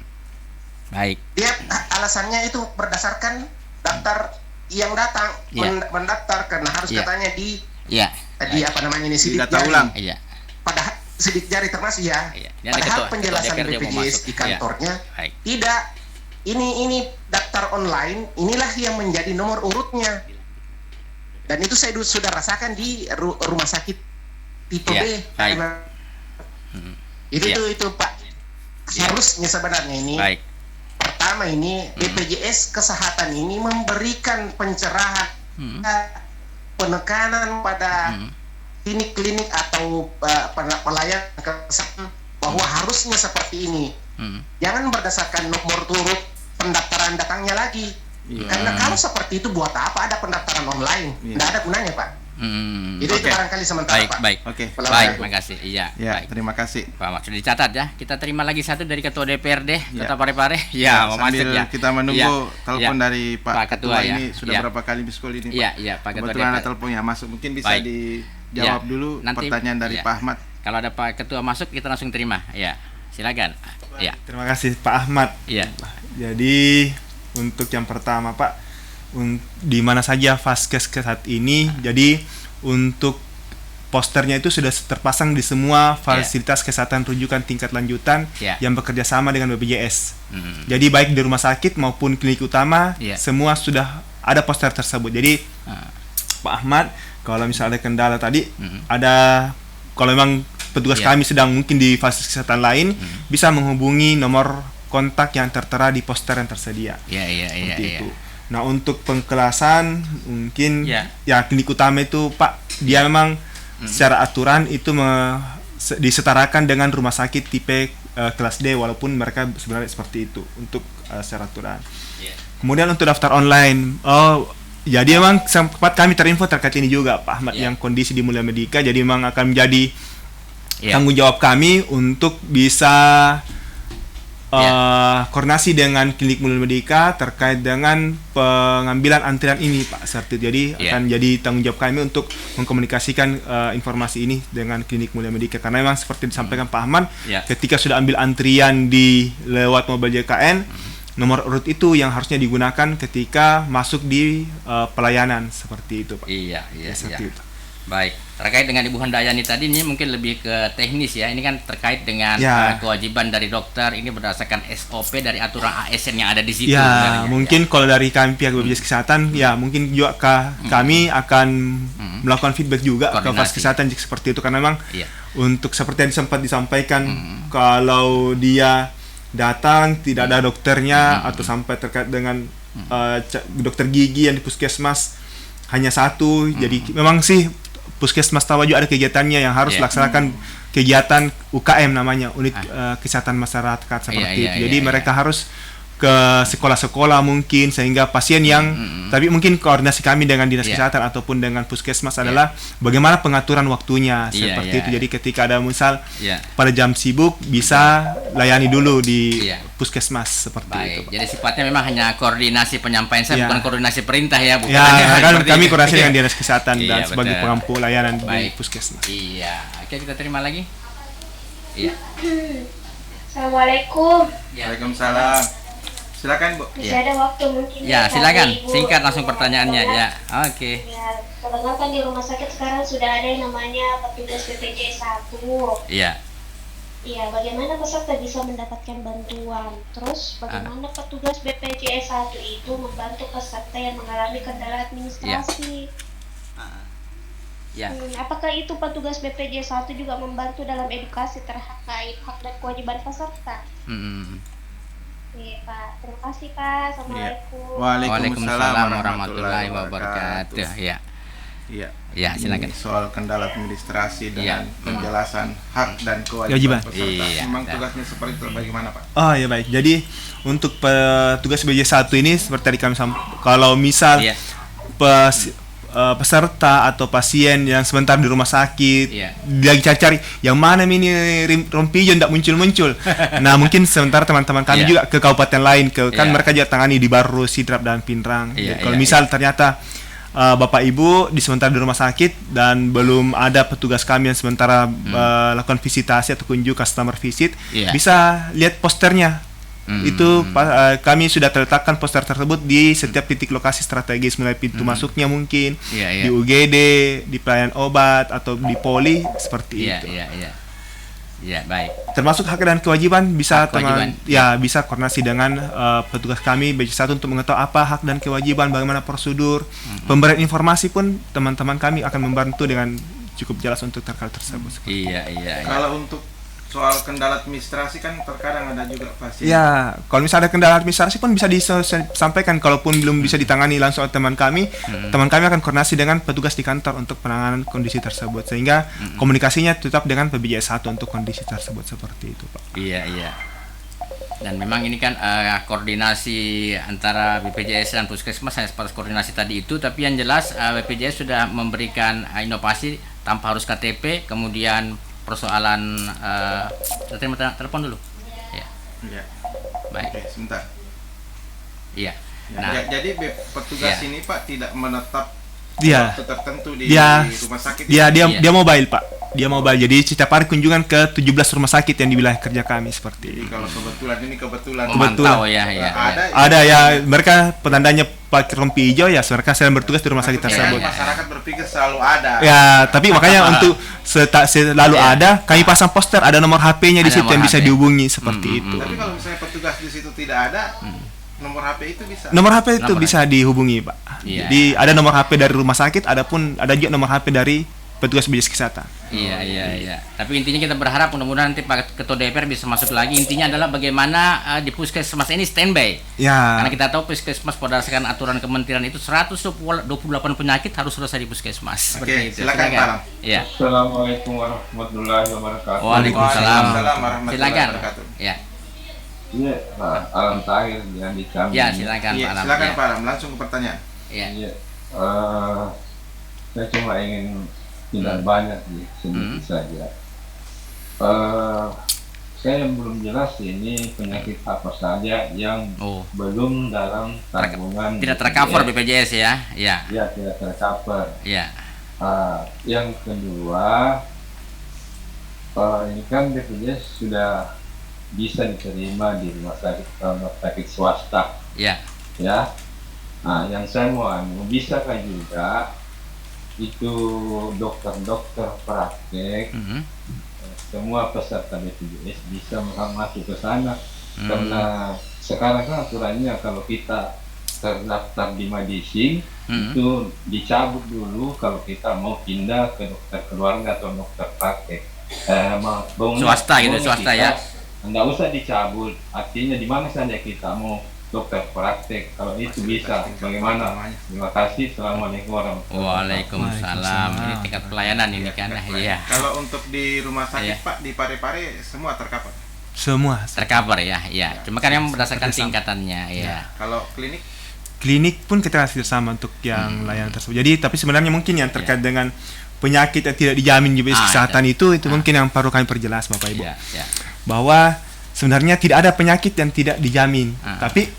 Baik. Dia alasannya itu berdasarkan daftar yang datang Iya. mendaftar karena harus Iya. katanya di Iya. apa namanya ini Di sidik data jari. ulang. Iya. Padahal sidik jari termasuk ya. Iya. Dia ada Padahal ketua penjelasan DPRD mau BPJS masuk. di Iya. kantornya Baik. tidak. Ini daftar online inilah yang menjadi nomor urutnya. Dan itu saya sudah rasakan di rumah sakit tipe Iya, B. baik. Karena Iya. itu Pak. Harusnya sebenarnya ini Baik. pertama ini BPJS kesehatan ini memberikan pencerahan penekanan pada klinik-klinik atau pelayan kesehatan bahwa harusnya seperti ini. Jangan berdasarkan nomor urut pendaftaran datangnya lagi. Karena kalau seperti itu buat apa ada pendaftaran online? Tidak ada gunanya Pak. Itu barangkali sementara, Baik, Pak. baik. Oke. Pelayanan. Baik, terima kasih. Iya, Ya, baik. terima kasih. Pak Ahmad, sudah dicatat ya. Kita terima lagi satu dari Ketua DPRD Ya. Kota Parepare. Ya, mau sambil masuk ya. kita menunggu Ya, telepon ya. dari Pak, Pak Ketua, Ketua ya. ini sudah Ya. berapa kali miss call ini, Pak? Iya, iya, Pak Ketua Kebetulan ada DPRD. teleponnya masuk, mungkin bisa Baik. dijawab Ya, dulu nanti- pertanyaan dari ya. Pak Ahmad. Kalau ada Pak Ketua masuk, kita langsung terima. Ya, silakan. Ya, Terima kasih Pak Ahmad. iya. Jadi untuk yang pertama Pak, di mana saja Vaskes ke saat ini, jadi untuk posternya itu sudah terpasang di semua fasilitas kesehatan rujukan tingkat lanjutan Ya. yang bekerja sama dengan BPJS. Hmm. Jadi baik di rumah sakit maupun klinik utama, Ya. semua sudah ada poster tersebut. Jadi Ah, Pak Ahmad, kalau misalnya ada kendala tadi, Mhm. ada kalau memang petugas Ya. kami sedang mungkin di fasilitas kesehatan lain, bisa menghubungi nomor kontak yang tertera di poster yang tersedia. Iya, iya, iya, Seperti iya. itu. Nah, untuk pengkelasan mungkin Ya. ya klinik utama itu Pak, dia memang secara aturan itu disetarakan dengan rumah sakit tipe kelas D, walaupun mereka sebenarnya seperti itu untuk secara aturan. Iya. Kemudian untuk daftar online, jadi memang sempat kami terinfo terkait ini juga Pak Ahmad, Ya. yang kondisi di Mulia Medika, jadi memang akan menjadi Iya. tanggung jawab kami untuk bisa koordinasi dengan klinik Mulia Medika terkait dengan pengambilan antrian ini Pak Sertit. Jadi Ya. akan jadi tanggung jawab kami untuk mengkomunikasikan informasi ini dengan klinik Mulia Medika, karena memang seperti disampaikan Pak Ahmad, Ya. ketika sudah ambil antrian di lewat mobil JKN, nomor urut itu yang harusnya digunakan ketika masuk di pelayanan, seperti itu Pak. Iya, iya, Ya, seperti iya. itu. Baik, terkait dengan Ibu Handayani tadi ini mungkin lebih ke teknis ya. Ini kan terkait dengan Ya. kewajiban dari dokter, ini berdasarkan SOP dari aturan ASN yang ada di situ. Ya, sebenarnya. mungkin kalau dari kami pihak BPJS Kesehatan, ya mungkin juga kami akan melakukan feedback juga ke Koordinasi. Fas Kesehatan jika seperti itu, karena memang Iya. untuk seperti yang sempat disampaikan, kalau dia datang tidak ada dokternya atau sampai terkait dengan dokter gigi yang di puskesmas hanya satu, jadi memang sih puskesmas Tawaju ada kegiatannya yang harus Iya. laksanakan kegiatan UKM namanya, unit kesehatan masyarakat seperti Iya, itu. Jadi iya, mereka harus ke sekolah-sekolah mungkin, sehingga pasien yang tapi mungkin koordinasi kami dengan dinas Iya. kesehatan ataupun dengan puskesmas adalah bagaimana pengaturan waktunya Iya, seperti iya. itu. Jadi ketika ada misal Iya. pada jam sibuk bisa layani dulu di Iya. puskesmas seperti itu Baik, Pak. jadi sifatnya memang hanya koordinasi penyampaian saya, Iya. bukan koordinasi perintah ya, bukan Ya, hanya kan seperti kami itu. koordinasi dengan dinas kesehatan dan Iya, sebagai betul. pengampu layanan di Baik. puskesmas. Iya, oke kita terima lagi. Iya. Assalamualaikum. Waalaikumsalam. Silakan Bu. Masih ada waktu mungkin? Ya, Tadi silakan Ibu singkat langsung pertanyaannya menyampaikan, ya. Oke. Ya, terdengar kan di rumah sakit sekarang sudah ada yang namanya petugas BPJS 1. Iya. Iya, bagaimana peserta bisa mendapatkan bantuan? Terus bagaimana petugas BPJS 1 itu membantu peserta yang mengalami kendala administrasi? Ya. Apakah itu petugas BPJS 1 juga membantu dalam edukasi terkait hak dan kewajiban peserta? Iya Pak, terima kasih Pak. Assalamualaikum. Waalaikumsalam warahmatullahi wabarakatuh. Ya. Iya. Ya, silakan. Ini soal kendala administrasi Iya. dengan penjelasan hak dan Kewajiban. kewajiban peserta. Iya. Memang tugasnya seperti itu, bagaimana Pak? Oh ya baik. Jadi untuk petugas BPJS 1 ini seperti tadi kami kalau misal Iya. peserta atau pasien yang sebentar di rumah sakit Iya. lagi cari yang mana ini rompijo tidak muncul-muncul. Nah, mungkin sementara teman-teman kami Iya. juga ke kabupaten lain kan Iya. mereka juga tangani di Baru, Sidrap dan Pinrang. Iya, Jadi kalau iya, misal ternyata Bapak Ibu di sementara di rumah sakit dan belum ada petugas kami yang sementara lakukan visitasi atau kunjung customer visit, Iya. bisa lihat posternya. Itu kami sudah terletakkan poster tersebut di setiap titik lokasi strategis, mulai pintu masuknya mungkin Iya, iya. di UGD, di pelayanan obat atau di poli seperti Iya, itu. iya, iya. Ya, baik. Termasuk hak dan kewajiban bisa Hak, kewajiban. bisa koordinasi dengan petugas kami BPJS 1 untuk mengetahui apa hak dan kewajiban, bagaimana prosedur, pemberian informasi pun teman-teman kami akan membantu dengan cukup jelas untuk terkait tersebut. Iya, iya, iya. Kalau untuk soal kendala administrasi kan terkadang ada juga pasien. Ya, kalau misalnya ada kendala administrasi pun bisa disampaikan, kalaupun belum bisa ditangani langsung oleh teman kami akan koordinasi dengan petugas di kantor untuk penanganan kondisi tersebut, sehingga komunikasinya tetap dengan BPJS 1 untuk kondisi tersebut seperti itu, Pak. Iya, iya. Dan memang ini kan koordinasi antara BPJS dan Puskesmas hanya sebatas koordinasi tadi itu, tapi yang jelas BPJS sudah memberikan inovasi tanpa harus KTP, kemudian persoalan terima telepon dulu. Ya. Ya. Baik. Oke, sebentar. Iya. Jadi petugas Ya. ini Pak tidak menetap Dia waktu tertentu di dia rumah sakit. dia dia Iya. dia mobile Pak, dia mobile. Jadi setiap hari kunjungan ke 17 rumah sakit yang di wilayah kerja kami seperti Jadi itu. kalau kebetulan Memantau ya, ya. ada Ada ya, mereka penandanya pakai rompi hijau ya, mereka sedang bertugas di rumah sakit maksudnya tersebut. masyarakat berpikir selalu ada. Ya, tapi makanya untuk selalu Ya. ada, kami pasang poster, ada nomor HP-nya di Ada situ yang nomor bisa HP. dihubungi seperti itu. Tapi kalau misalnya petugas di situ tidak ada, nomor HP itu bisa. Nomor HP itu Nomor bisa dihubungi, Pak. Iya. Jadi ada nomor HP dari rumah sakit, ada juga nomor HP dari petugas BPJS Kesehatan. Iya. Tapi intinya kita berharap mudah-mudahan nanti Pak Ketua DPR bisa masuk lagi. Intinya adalah bagaimana di Puskesmas ini standby. Ya. Karena kita tahu Puskesmas berdasarkan aturan kementerian itu 128 penyakit harus selesai di Puskesmas. Oke, Seperti itu. silakan Pak. Iya. Assalamualaikum warahmatullahi wabarakatuh. Waalaikumsalam. Waalaikumsalam warahmatullahi Silakan. wabarakatuh. Ya. Iya, Pak Alam Tahir yang di Jambi. Ya, silakan Iya, Pak Alam. silakan Ya. Pak Alam, langsung ke pertanyaan. Iya. Iya, saya cuma ingin tidak banyak sih, sedikit saja. Saya belum jelas ini penyakit apa saja yang Oh. belum dalam tanggungan Tidak tercover BPJS ya. Iya. Ya, tidak tercover. Iya. Yang kedua, ini kan BPJS sudah bisa diterima di rumah sakit swasta, Iya. ya. Nah, yang saya mau bisakah juga itu dokter-dokter praktek semua peserta BPJS bisa masuk ke sana, karena sekarang kan aturannya kalau kita terdaftar di Madising itu dicabut dulu kalau kita mau pindah ke dokter keluarga atau dokter praktek. Swasta gitu, swasta ya. Nggak usah dicabut, artinya di mana saja kita mau dokter praktek, kalau itu bisa. Bagaimana? Terima kasih. Assalamualaikum warahmatullahi Waalaikumsalam. Ini tingkat pelayanan ini kan. Iya. Kalau untuk di rumah sakit Iya. Pak, di Parepare semua tercover. Semua. Tercover ya. Iya. Cuma kan yang berdasarkan tingkatannya ya. Kalau klinik Klinik pun kita kasih sama untuk yang layanan tersebut. Jadi tapi sebenarnya mungkin yang terkait dengan penyakit yang tidak dijamin di BPJS Kesehatan itu mungkin yang perlu kami perjelas Bapak Ibu. Iya, iya. Bahwa sebenarnya tidak ada penyakit yang tidak dijamin, tapi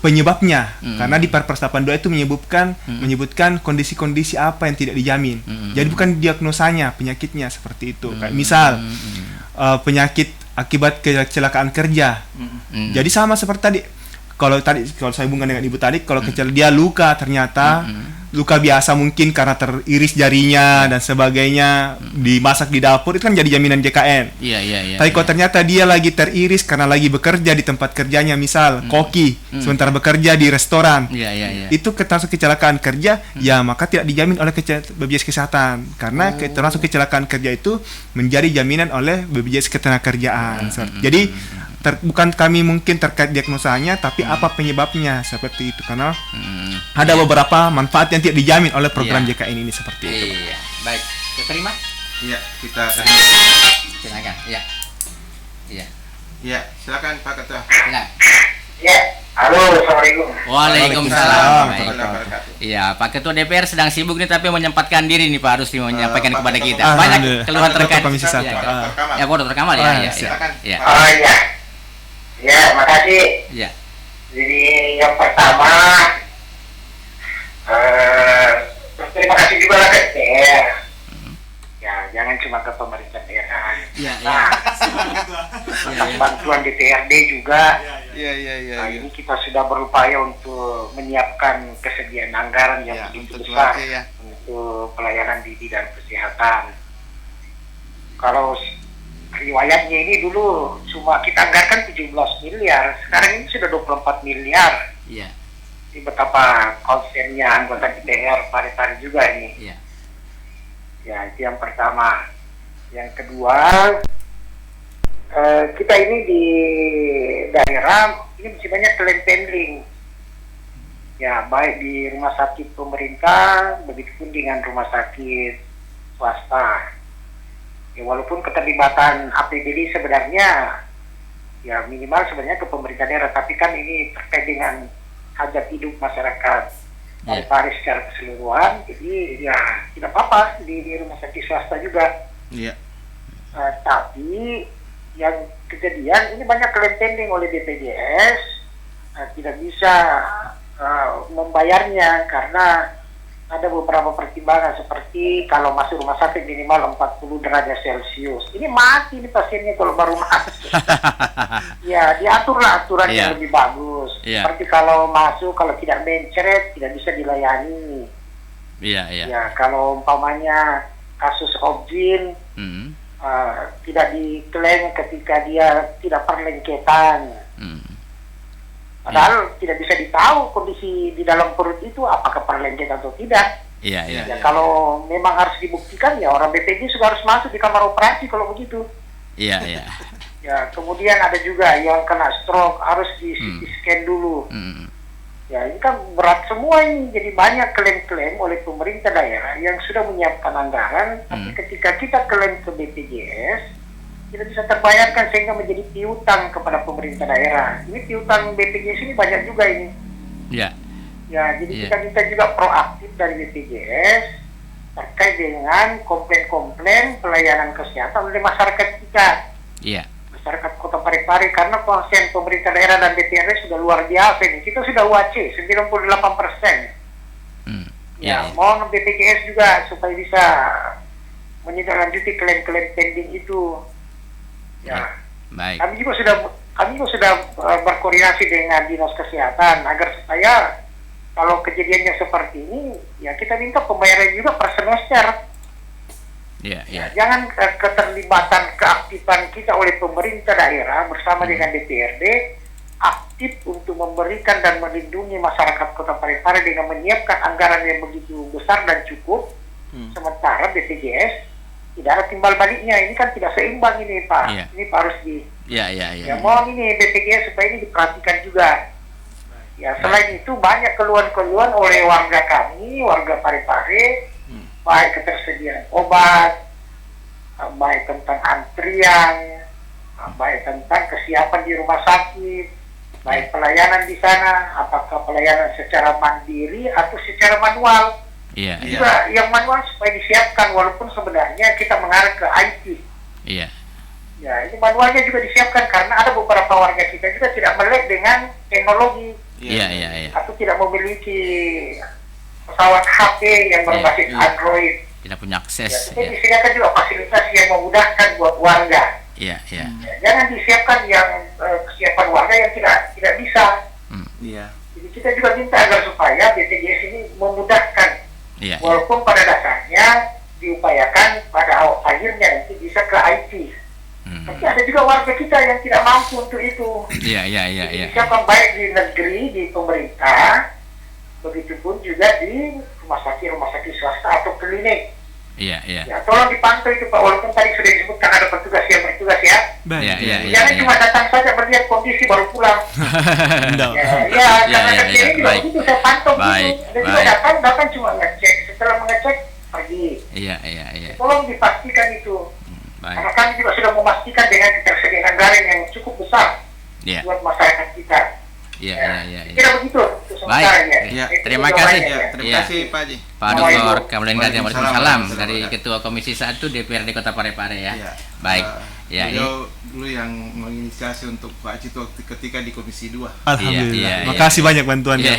penyebabnya karena di Perpres 82 itu menyebutkan kondisi-kondisi apa yang tidak dijamin. Jadi bukan diagnosanya penyakitnya seperti itu. Kayak misal penyakit akibat kecelakaan kerja. Jadi sama seperti tadi. Kalau saya hubungkan dengan ibu tadi, kalau dia luka ternyata luka biasa mungkin karena teriris jarinya dan sebagainya, dimasak di dapur, itu kan jadi jaminan JKN. Iya. Tapi kalau ternyata dia lagi teriris karena lagi bekerja di tempat kerjanya, misal koki, sementara bekerja di restoran, Iya. itu termasuk kecelakaan kerja, ya maka tidak dijamin oleh BPJS Kesehatan, karena termasuk kecelakaan kerja itu menjadi jaminan oleh BPJS Ketenagakerjaan. Jadi bukan kami mungkin terkait diagnosanya, tapi apa penyebabnya seperti itu, karena ada beberapa manfaat yang tidak dijamin oleh program JKN ini seperti itu. Iya. Baik. Terima? Iya, kita Silakan. Iya. Iya. Iya, silakan Pak Ketua. Silakan. Ya, halo, assalamualaikum. Waalaikumsalam. Baik. Warahmatullahi wabarakatuh. Iya, Pak Ketua DPR sedang sibuk nih tapi menyempatkan diri nih Pak, harus menyampaikan Pak kepada Ketua kita. Komisi- Banyak Alhamdulillah. keluhan Pak Ketua terkait. Komisi Satu. Iya, Dr. Kamal. Ya, Dr. Kamal ya. Iya. Silakan. Iya. Oh iya. Ya, makasih. Iya. Jadi yang pertama, terima kasih juga lah ke DPR. Ya, jangan cuma ke pemerintah daerah. Iya. Nah, bantuan DPRD juga. Iya. Nah, ini kita sudah berupaya untuk menyiapkan kesediaan anggaran yang begitu untuk besar warga, ya. untuk pelayanan di bidang kesehatan. Kalau riwayatnya ini dulu cuma kita anggarkan 17 miliar, sekarang ini sudah 24 miliar. Iya. Ini betapa konsennya anggota DPR Parepare juga ini. Iya. Ya, itu yang pertama. Yang kedua, kita ini di daerah ini masih banyak telependling. Ya, baik di rumah sakit pemerintah, begitupun dengan rumah sakit swasta. Ya, walaupun keterlibatan APBD sebenarnya ya minimal sebenarnya ke pemerintah daerah, tapi kan ini terkait dengan hajat hidup masyarakat Parepare secara keseluruhan, jadi ya tidak apa-apa di rumah sakit swasta juga. Tapi yang kejadian ini banyak klaim pending oleh BPJS, tidak bisa membayarnya karena ada beberapa pertimbangan seperti kalau masuk rumah sakit minimal 40 derajat Celcius. Ini mati nih pasiennya kalau baru masuk. Ya, diaturlah aturan yang lebih bagus. Seperti kalau masuk, kalau tidak mencret, tidak bisa dilayani. Ya, kalau umpamanya kasus objin, tidak diklaim ketika dia tidak perlengketan. Padahal tidak bisa ditahu kondisi di dalam perut itu apakah perlengket atau tidak. Ya, kalau memang harus dibuktikan ya orang BPJS juga harus masuk di kamar operasi kalau begitu. Ya, kemudian ada juga yang kena stroke harus di CT scan dulu. Ya, ini kan berat semua ini. Jadi banyak klaim-klaim oleh pemerintah daerah yang sudah menyiapkan anggaran, tapi ketika kita klaim ke BPJS tidak bisa terbayarkan sehingga menjadi piutang kepada pemerintah daerah. Ini piutang BPJS ini banyak juga ini. Ya, jadi kita juga proaktif dari BPJS terkait dengan komplain-komplain pelayanan kesehatan oleh masyarakat kita. Masyarakat Kota Parepare, karena konsen pemerintah daerah dan DPRD sudah luar biasa ini. Kita sudah UAC 98%. Mohon BPJS juga supaya bisa menindaklanjuti klaim-klaim pending itu. Baik. Kami juga sudah berkoordinasi dengan dinas kesehatan agar supaya kalau kejadiannya seperti ini, ya kita minta pembayaran juga per semester. Jangan keterlibatan keaktifan kita oleh pemerintah daerah bersama dengan DPRD aktif untuk memberikan dan melindungi masyarakat Kota Parepare dengan menyiapkan anggaran yang begitu besar dan cukup, sementara BPJS tidak ada timbal baliknya. Ini kan tidak seimbang ini Pak. Ini Pak harus ya mohon ini BPJS supaya ini diperhatikan juga. Ya, selain itu banyak keluhan-keluhan oleh warga kami, warga Parepare, baik ketersediaan obat, baik tentang antrian, baik tentang kesiapan di rumah sakit, baik pelayanan di sana, apakah pelayanan secara mandiri atau secara manual. Juga yang manual supaya disiapkan, walaupun sebenarnya kita mengarah ke IT. Ya, ini manualnya juga disiapkan karena ada beberapa warga kita juga tidak melek dengan teknologi. Atau tidak memiliki pesawat HP yang berbasis Android. Tidak punya akses. Jadi disediakan juga fasilitas yang memudahkan buat warga. Jangan disiapkan yang kesiapan warga yang tidak bisa. Jadi kita juga minta agar supaya BPJS ini memudahkan. Walaupun pada dasarnya diupayakan pada akhirnya nanti bisa ke IT. Tapi ada juga warga kita yang tidak mampu untuk itu. Disiapkan baik di negeri, di pemerintah, begitupun juga di rumah sakit swasta atau klinik. Ya, tolong dipantau itu Pak, walaupun tadi sudah disebutkan ada petugas yang bertugas ya. Jangan cuma datang saja melihat kondisi baru pulang. Karena kejadian juga begitu saya pantau gitu. Ada juga datang cuma ngecek, setelah mengecek pergi. Tolong dipastikan itu. Karena kami juga sudah memastikan dengan ketersediaan anggaran yang cukup besar buat masyarakat kita. Kira begitu untuk sementara ya. Terima kasih. Terima kasih Pak Haji. Pak Dr. Kamlen Gati Waalaikumsalam dari Ketua Komisi 1 DPRD Kota Parepare ya. Baik. Beliau dulu yang menginisiasi untuk Pak Haji ketika di Komisi 2. Alhamdulillah. Makasih banyak bantuannya.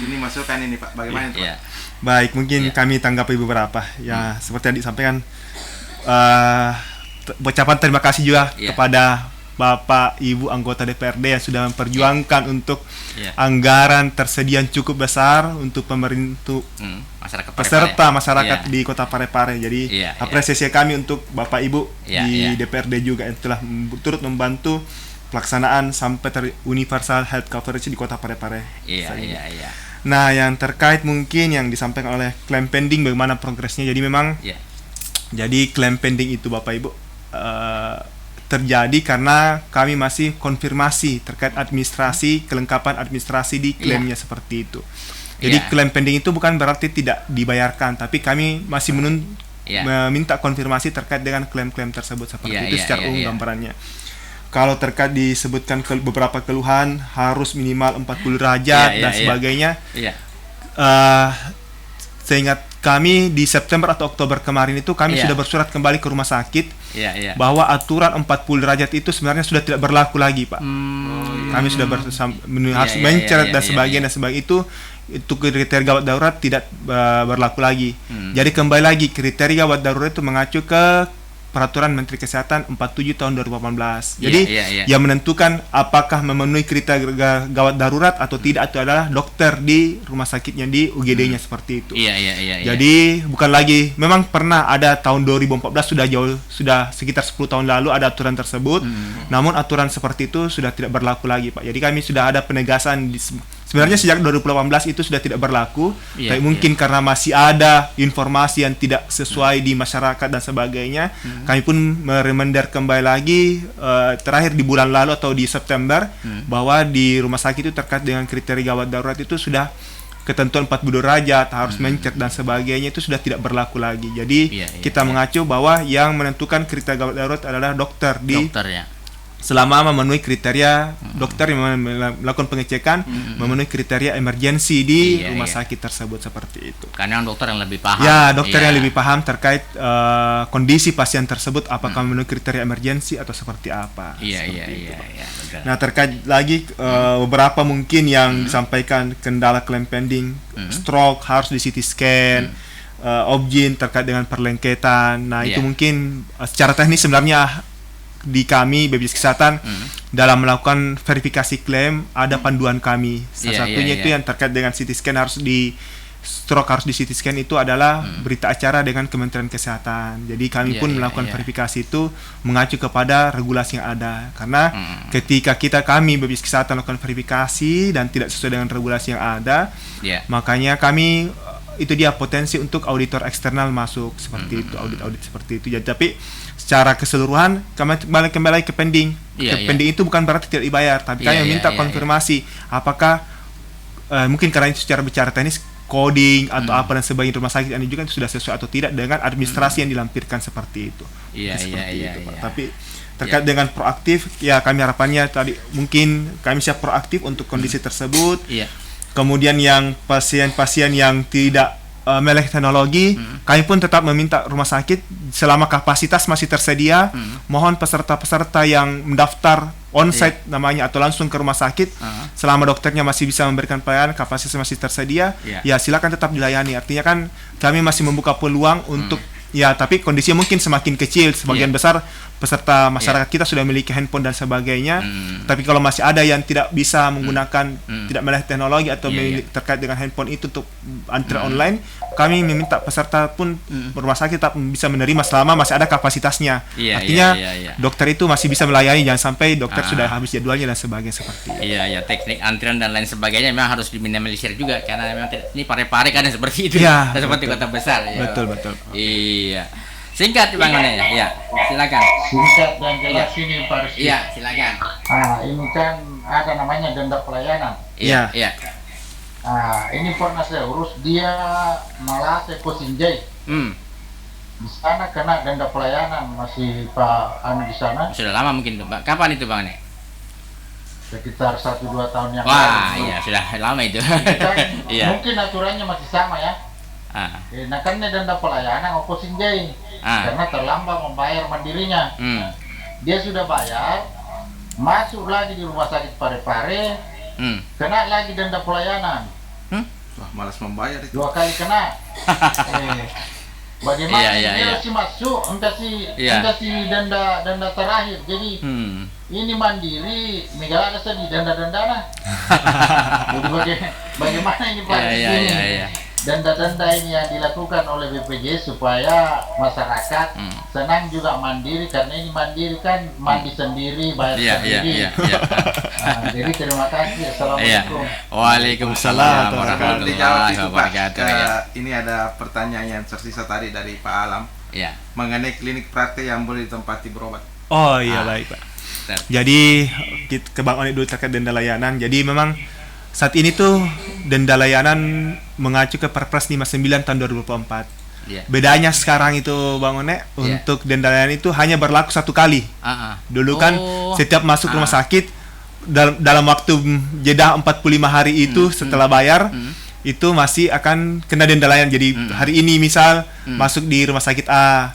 Ini masukan ini Pak. Bagaimana itu Pak? Baik, mungkin kami tanggapi beberapa. Ya, seperti yang disampaikan, ucapan terima kasih juga kepada Bapak Ibu anggota DPRD yang sudah memperjuangkan untuk anggaran tersedia cukup besar untuk pemerintah peserta masyarakat di Kota Parepare. Jadi apresiasi kami untuk Bapak Ibu di DPRD juga yang telah turut membantu pelaksanaan sampai universal health coverage di Kota Parepare. Nah, yang terkait mungkin yang disampaikan oleh klaim pending, bagaimana progresnya. Jadi memang jadi klaim pending itu Bapak Ibu terjadi karena kami masih konfirmasi terkait administrasi, kelengkapan administrasi di klaimnya seperti itu. Jadi klaim pending itu bukan berarti tidak dibayarkan, tapi kami masih meminta konfirmasi terkait dengan klaim-klaim tersebut seperti itu secara umum gambarannya. kalau terkait disebutkan beberapa keluhan harus minimal 40 derajat dan sebagainya. Seingat kami di September atau Oktober kemarin itu kami sudah bersurat kembali ke rumah sakit bahwa aturan 40 derajat itu sebenarnya sudah tidak berlaku lagi, Pak. Kami sudah harus mencret dan sebagainya itu kriteria gawat darurat tidak berlaku lagi. Jadi kembali lagi kriteria gawat darurat itu mengacu ke Peraturan Menteri Kesehatan 47 tahun 2018. Jadi yang menentukan apakah memenuhi kriteria gawat darurat atau tidak itu adalah dokter di rumah sakitnya, di UGD-nya seperti itu. Jadi bukan lagi, memang pernah ada tahun 2014 sudah sekitar 10 tahun lalu ada aturan tersebut. Namun aturan seperti itu sudah tidak berlaku lagi, Pak. Jadi kami sudah ada penegasan sebenarnya sejak 2018 itu sudah tidak berlaku. Tapi mungkin karena masih ada informasi yang tidak sesuai di masyarakat dan sebagainya, kami pun mereminder kembali lagi terakhir di bulan lalu atau di September bahwa di rumah sakit itu terkait dengan kriteria gawat darurat itu sudah ketentuan 40 derajat harus mencet dan sebagainya itu sudah tidak berlaku lagi. Jadi kita mengacu bahwa yang menentukan kriteria gawat darurat adalah dokter selama memenuhi kriteria dokter yang melakukan pengecekan memenuhi kriteria emergensi di rumah sakit tersebut seperti itu. Karena dokter yang lebih paham. Ya, dokter yang lebih paham terkait kondisi pasien tersebut apakah memenuhi kriteria emergensi atau seperti apa. Nah, terkait lagi beberapa mungkin yang disampaikan kendala klaim pending, stroke harus di CT scan, objin terkait dengan perlengketan. Nah, itu mungkin secara teknis sebenarnya di kami BPJS Kesehatan dalam melakukan verifikasi klaim ada panduan kami. Salah satunya itu yang terkait dengan CT scan harus di stroke harus di CT scan itu adalah berita acara dengan Kementerian Kesehatan. Jadi kami pun melakukan verifikasi itu mengacu kepada regulasi yang ada. Karena ketika kami BPJS Kesehatan melakukan verifikasi dan tidak sesuai dengan regulasi yang ada, makanya kami itu dia potensi untuk auditor eksternal masuk seperti itu, audit seperti itu. Jadi tapi secara keseluruhan kembali ke pending. Pending itu bukan berarti tidak dibayar, tapi kami meminta konfirmasi apakah mungkin karena itu secara bicara teknis coding atau apa dan sebagainya rumah sakit ini juga itu sudah sesuai atau tidak dengan administrasi yang dilampirkan seperti itu. Tapi terkait dengan proaktif, ya kami harapannya tadi mungkin kami siap proaktif untuk kondisi tersebut. Kemudian yang pasien-pasien yang tidak melek teknologi, kami pun tetap meminta rumah sakit selama kapasitas masih tersedia, mohon peserta-peserta yang mendaftar onsite namanya atau langsung ke rumah sakit, selama dokternya masih bisa memberikan pelayanan, kapasitas masih tersedia, ya silakan tetap dilayani. Artinya kan kami masih membuka peluang untuk tapi kondisinya mungkin semakin kecil, sebagian besar peserta masyarakat kita sudah memiliki handphone dan sebagainya. Tapi kalau masih ada yang tidak bisa menggunakan, tidak melek teknologi atau terkait dengan handphone itu untuk antrian online, kami meminta peserta pun rumah sakit tetap bisa menerima selama masih ada kapasitasnya. Artinya dokter itu masih bisa melayani, jangan sampai dokter sudah habis jadwalnya dan sebagainya seperti itu. Teknik antrian dan lain sebagainya memang harus diminimalisir juga karena memang ini pare-pare kan seperti itu. Seperti kota besar. Betul. Singkat Bang One ya, silakan. Singkat dan jelas ini Pak Rizky. Silakan. Ini kan ada namanya denda pelayanan. Ini pernah saya urus, dia malah saya posinjai. Di sana kena denda pelayanan, masih Pak Anu di sana. Sudah lama mungkin Pak. Kapan itu Bang One? Sekitar 1-2 tahun yang lalu. Wah, sudah lama itu. Kan, mungkin aturannya masih sama ya. Nah kan ini denda pelayanan posinjai karena terlambat membayar mandirinya. Dia sudah bayar, masuk lagi di rumah sakit Pare-Pare, kena lagi denda pelayanan. Wah, malas membayar itu. 2 kali kena. Bagaimana dia masih masuk, entah si denda terakhir. Jadi ini mandiri, Megala ada sedih denda-dendana. Jadi bagaimana ini Pak? Denda-denda ini yang dilakukan oleh BPJS supaya masyarakat senang juga mandiri, karena ini mandiri kan mandi sendiri, bayar sendiri. Jadi terima kasih. Assalamualaikum. Waalaikumsalam warahmatullahi wabarakatuh. Ini ada pertanyaan yang tersisa tadi dari Pak Alam mengenai klinik praktek yang boleh ditempati berobat. Oh iya, baik Pak. Jadi ke Bang One dulu terkait denda layanan. Jadi memang saat ini tuh denda layanan mengacu ke Perpres 59 tahun 2024. Iya. Bedanya sekarang itu Bang One, untuk denda layanan itu hanya berlaku 1 kali. Dulu kan setiap masuk rumah sakit dalam waktu jeda 45 hari itu setelah bayar itu masih akan kena denda layanan. Jadi hari ini misal masuk di rumah sakit A,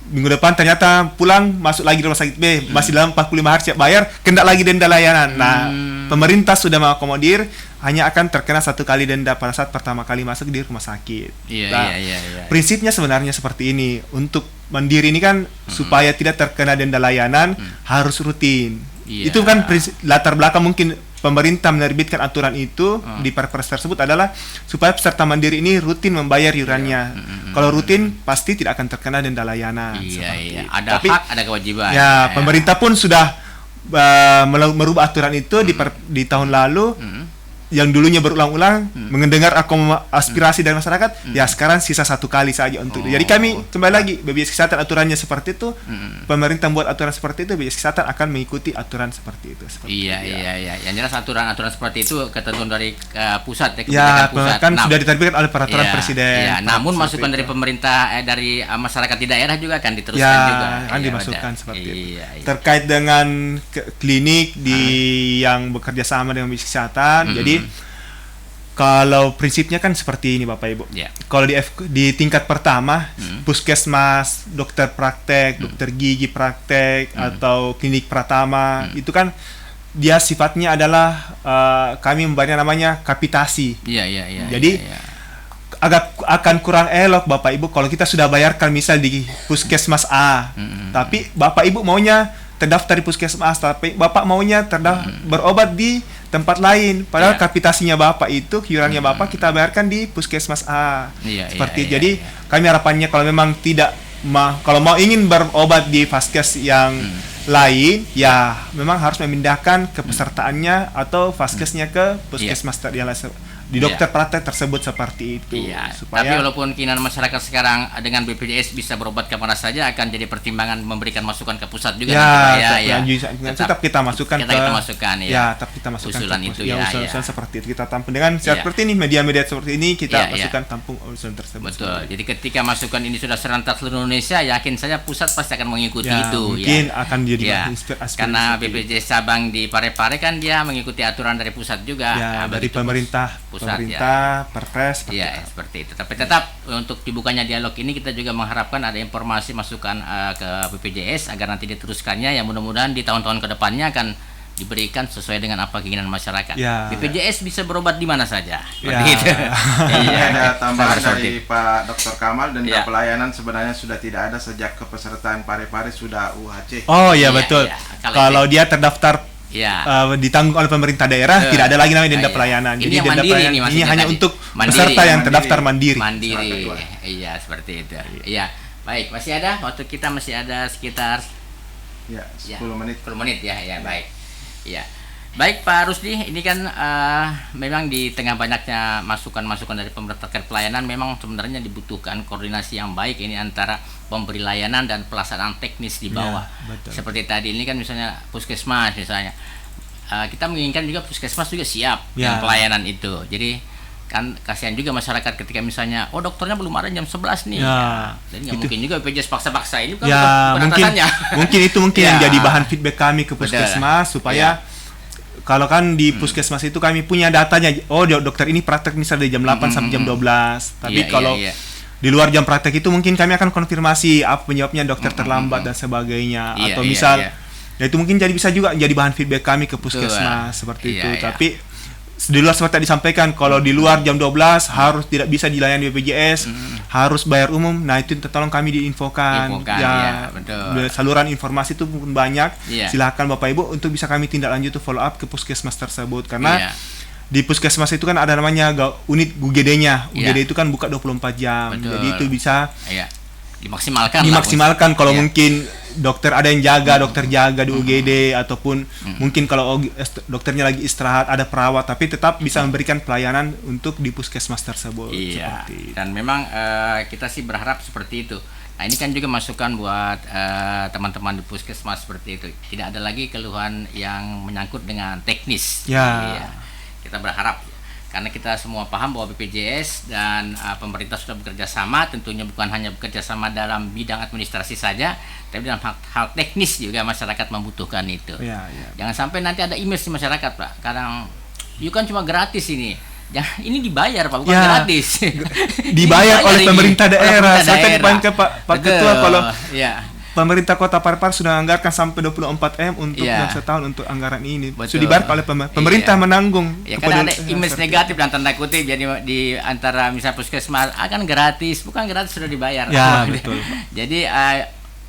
minggu depan ternyata pulang masuk lagi di rumah sakit B, masih dalam 45 hari siap bayar, kena lagi denda layanan. Nah, pemerintah sudah mengakomodir hanya akan terkena 1 kali denda pada saat pertama kali masuk di rumah sakit. Prinsipnya sebenarnya seperti ini. Untuk mandiri ini kan supaya tidak terkena denda layanan harus rutin. Itu kan latar belakang mungkin pemerintah menerbitkan aturan itu di Perpres tersebut adalah supaya peserta mandiri ini rutin membayar iurannya. Kalau rutin pasti tidak akan terkena denda layanan. Ada Tapi, hak, ada kewajiban. Pemerintah pun sudah merubah aturan itu di tahun lalu. Yang dulunya berulang-ulang mendengar aspirasi dari masyarakat, ya sekarang sisa 1 kali saja untuk. Jadi kami kembali lagi, BPJS Kesehatan aturannya seperti itu, pemerintah buat aturan seperti itu, BPJS Kesehatan akan mengikuti aturan seperti itu. Iya. Yang jelas aturan seperti itu ketentuan dari pusat, ya, pusat. Kan sudah diterbitkan oleh peraturan presiden. Namun masukan dari pemerintah, dari masyarakat di daerah juga akan diteruskan juga. Akan dimasukkan seperti itu. Terkait dengan klinik yang bekerja sama dengan BPJS Kesehatan, jadi kalau prinsipnya kan seperti ini Bapak Ibu. Kalau di tingkat pertama, puskesmas, dokter praktek, dokter gigi praktek, atau klinik pratama, itu kan dia sifatnya adalah kami membayarnya namanya kapitasi. Jadi agak akan kurang elok Bapak Ibu kalau kita sudah bayarkan misal di puskesmas A, tapi Bapak Ibu maunya terdaftar di puskesmas, tapi Bapak maunya berobat di tempat lain, padahal kapitasinya Bapak itu, iurannya Bapak kita bayarkan di puskesmas A. Jadi kami harapannya kalau memang kalau mau ingin berobat di vaskes yang lain, ya memang harus memindahkan kepesertaannya atau vaskesnya ke puskesmas di dokter praktek tersebut seperti itu. Tapi walaupun keinginan masyarakat sekarang dengan BPJS bisa berobat kemana saja, akan jadi pertimbangan memberikan masukan ke pusat juga. Tetap kita masukkan tetap kita masukkan usulan itu usulan seperti itu kita tampung dengan seperti ini, media-media seperti ini kita masukkan tampung usulan tersebut. Betul. Jadi ketika masukan ini sudah serentak seluruh Indonesia, yakin saja pusat pasti akan mengikuti itu. Mungkin akan jadi karena BPJS cabang di Parepare kan dia mengikuti aturan dari pusat juga. Dari pemerintah. Perpres seperti itu. Tapi tetap untuk dibukanya dialog ini kita juga mengharapkan ada informasi masukan ke BPJS agar nanti diteruskannya, yang mudah-mudahan di tahun-tahun kedepannya akan diberikan sesuai dengan apa keinginan masyarakat. BPJS bisa berobat di mana saja. Seperti itu. Ada tambahan dari Pak Dr. Kamal, denda pelayanan sebenarnya sudah tidak ada sejak kepesertaan Parepare sudah UHC. Betul. Kalau dia terdaftar ditanggung oleh pemerintah daerah, tidak ada lagi namanya denda pelayanan. Jadi denda pelayanan ini hanya untuk peserta yang terdaftar mandiri. Seperti itu. Baik, masih ada waktu kita, masih ada sekitar 10 menit. 10 menit baik. Baik Pak Rusdi, ini kan memang di tengah banyaknya masukan-masukan dari pemerintah terkait pelayanan, memang sebenarnya dibutuhkan koordinasi yang baik ini antara pemberi layanan dan pelaksanaan teknis di bawah. Seperti tadi ini kan misalnya puskesmas misalnya, kita menginginkan juga puskesmas juga siap dengan pelayanan itu. Jadi kan kasihan juga masyarakat ketika misalnya dokternya belum ada jam 11 nih. Jadi nggak mungkin juga BPJS paksa-paksa ini bukan mungkin itu yang jadi bahan feedback kami ke puskesmas supaya kalau kan di puskesmas itu kami punya datanya, dokter ini praktek misalnya dari jam 8 sampai jam 12. Tapi kalau di luar jam praktek itu mungkin kami akan konfirmasi apa penyebabnya dokter terlambat dan sebagainya, atau misal ya itu mungkin bisa juga jadi bahan feedback kami ke puskesmas seperti itu. Tapi di luar seperti yang disampaikan, kalau di luar jam 12 harus tidak bisa dilayani BPJS, harus bayar umum. Nah itu tolong kami diinfokan. Saluran informasi itu pun banyak. Silakan Bapak Ibu untuk bisa kami tindak lanjut follow up ke puskesmas tersebut, karena di puskesmas itu kan ada namanya unit UGD-nya. UGD itu kan buka 24 jam. Jadi itu bisa dimaksimalkan kalau mungkin dokter ada yang jaga, dokter jaga di UGD, ataupun mungkin kalau dokternya lagi istirahat ada perawat, tapi tetap bisa memberikan pelayanan untuk di puskesmas tersebut. Dan memang kita sih berharap seperti itu. Nah ini kan juga masukan buat teman-teman di puskesmas seperti itu. Tidak ada lagi keluhan yang menyangkut dengan teknis. Kita berharap karena kita semua paham bahwa BPJS dan pemerintah sudah bekerja sama, tentunya bukan hanya bekerja sama dalam bidang administrasi saja, tapi dalam hal teknis juga masyarakat membutuhkan itu. Jangan sampai nanti ada image di masyarakat, Pak. Kadang, kan cuma gratis ini. Ini dibayar, Pak, bukan gratis. Dibayar oleh pemerintah daerah. Saya tadi panggil Pak Ketua, kalau pemerintah Kota Parepare sudah anggarkan sampai 24 M untuk dalam setahun untuk anggaran ini. Sudah dibayar oleh pemerintah menanggung. Karena ada image negatif dan tanda kutip, jadi di antara misalnya puskesmas akan gratis, bukan gratis, sudah dibayar. Betul. Jadi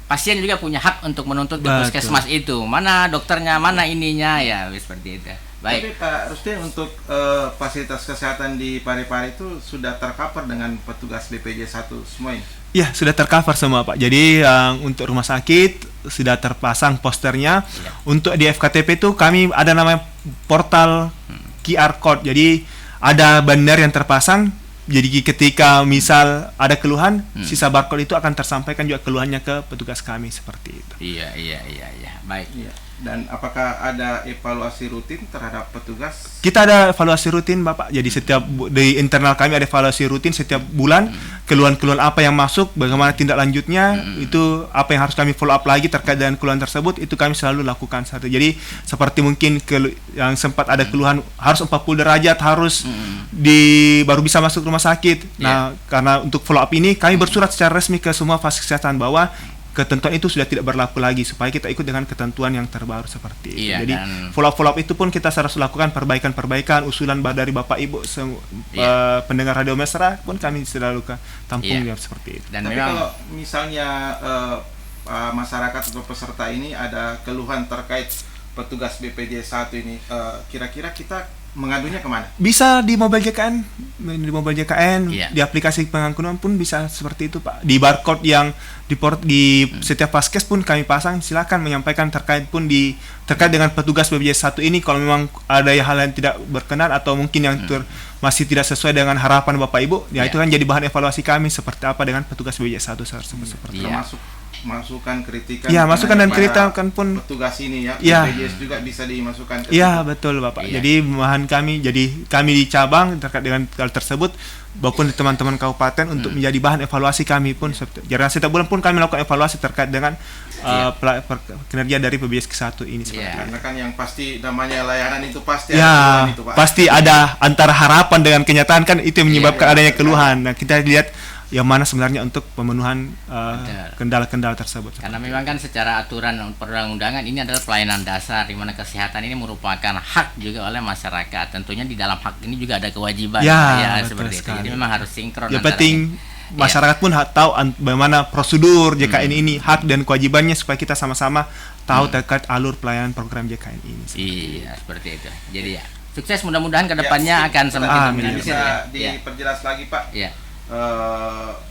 pasien juga punya hak untuk menuntut di puskesmas itu. Mana dokternya, mana ininya, seperti itu. Baik. Tapi Pak Rusdi, untuk fasilitas kesehatan di Parepare itu sudah tercover dengan petugas BPJS 1 semua ini? Ya, sudah tercover semua, Pak. Jadi untuk rumah sakit sudah terpasang posternya. Untuk di FKTP itu kami ada namanya portal QR code. Jadi ada banner yang terpasang. Jadi ketika misal ada keluhan, sisa barcode itu akan tersampaikan juga keluhannya ke petugas kami, seperti itu. Iya. Baik. Dan apakah ada evaluasi rutin terhadap petugas? Kita ada evaluasi rutin, Bapak. Jadi setiap di internal kami ada evaluasi rutin setiap bulan, keluhan-keluhan apa yang masuk, bagaimana tindak lanjutnya, itu apa yang harus kami follow up lagi terkait dengan keluhan tersebut, itu kami selalu lakukan. Jadi seperti mungkin yang sempat ada keluhan harus 40 derajat harus baru bisa masuk rumah sakit. Nah, karena untuk follow up ini kami bersurat secara resmi ke semua fasilitas kesehatan bahwa ketentuan itu sudah tidak berlaku lagi, supaya kita ikut dengan ketentuan yang terbaru seperti itu. Jadi follow up itu pun kita harus lakukan perbaikan usulan dari Bapak Ibu pendengar Radio Mesra pun kami selalu tampung seperti itu. Dan tapi kalau misalnya masyarakat atau peserta ini ada keluhan terkait petugas BPJS 1 ini, kira-kira kita mengadunya kemana? Bisa di mobile JKN, di aplikasi pengakuan pun bisa seperti itu, Pak. Di barcode yang di setiap paskes pun kami pasang, silakan menyampaikan terkait dengan petugas BPJS 1 ini. Kalau memang ada hal yang tidak berkenan atau mungkin yang masih tidak sesuai dengan harapan Bapak Ibu, itu kan jadi bahan evaluasi kami seperti apa dengan petugas BPJS 1 seperti itu. Masukan kritikan. Masukan dan kritikan pun petugas ini BPJS juga bisa dimasukkan ke betul, Bapak. Jadi bahan kami di cabang terkait dengan hal tersebut maupun di teman-teman kabupaten untuk menjadi bahan evaluasi kami pun. Jadi setiap bulan pun kami melakukan evaluasi terkait dengan kinerja dari BPJS 1 ini. Karena kan yang pasti namanya layanan itu pasti ada keluhan itu, Pak. Pasti ada antara harapan dengan kenyataan, kan itu yang menyebabkan adanya keluhan. Nah, kita lihat yang mana sebenarnya untuk pemenuhan kendala-kendala tersebut. Karena memang kan secara aturan perundang-undangan ini adalah pelayanan dasar, di mana kesehatan ini merupakan hak juga oleh masyarakat. Tentunya di dalam hak ini juga ada kewajiban, seperti itu. Jadi memang harus sinkron. Yang penting masyarakat pun tahu bagaimana prosedur JKN ini, hak dan kewajibannya, supaya kita sama-sama tahu terkait alur pelayanan program JKN ini. Seperti itu. Jadi sukses, mudah-mudahan kedepannya akan semakin bisa diperjelas lagi, Pak.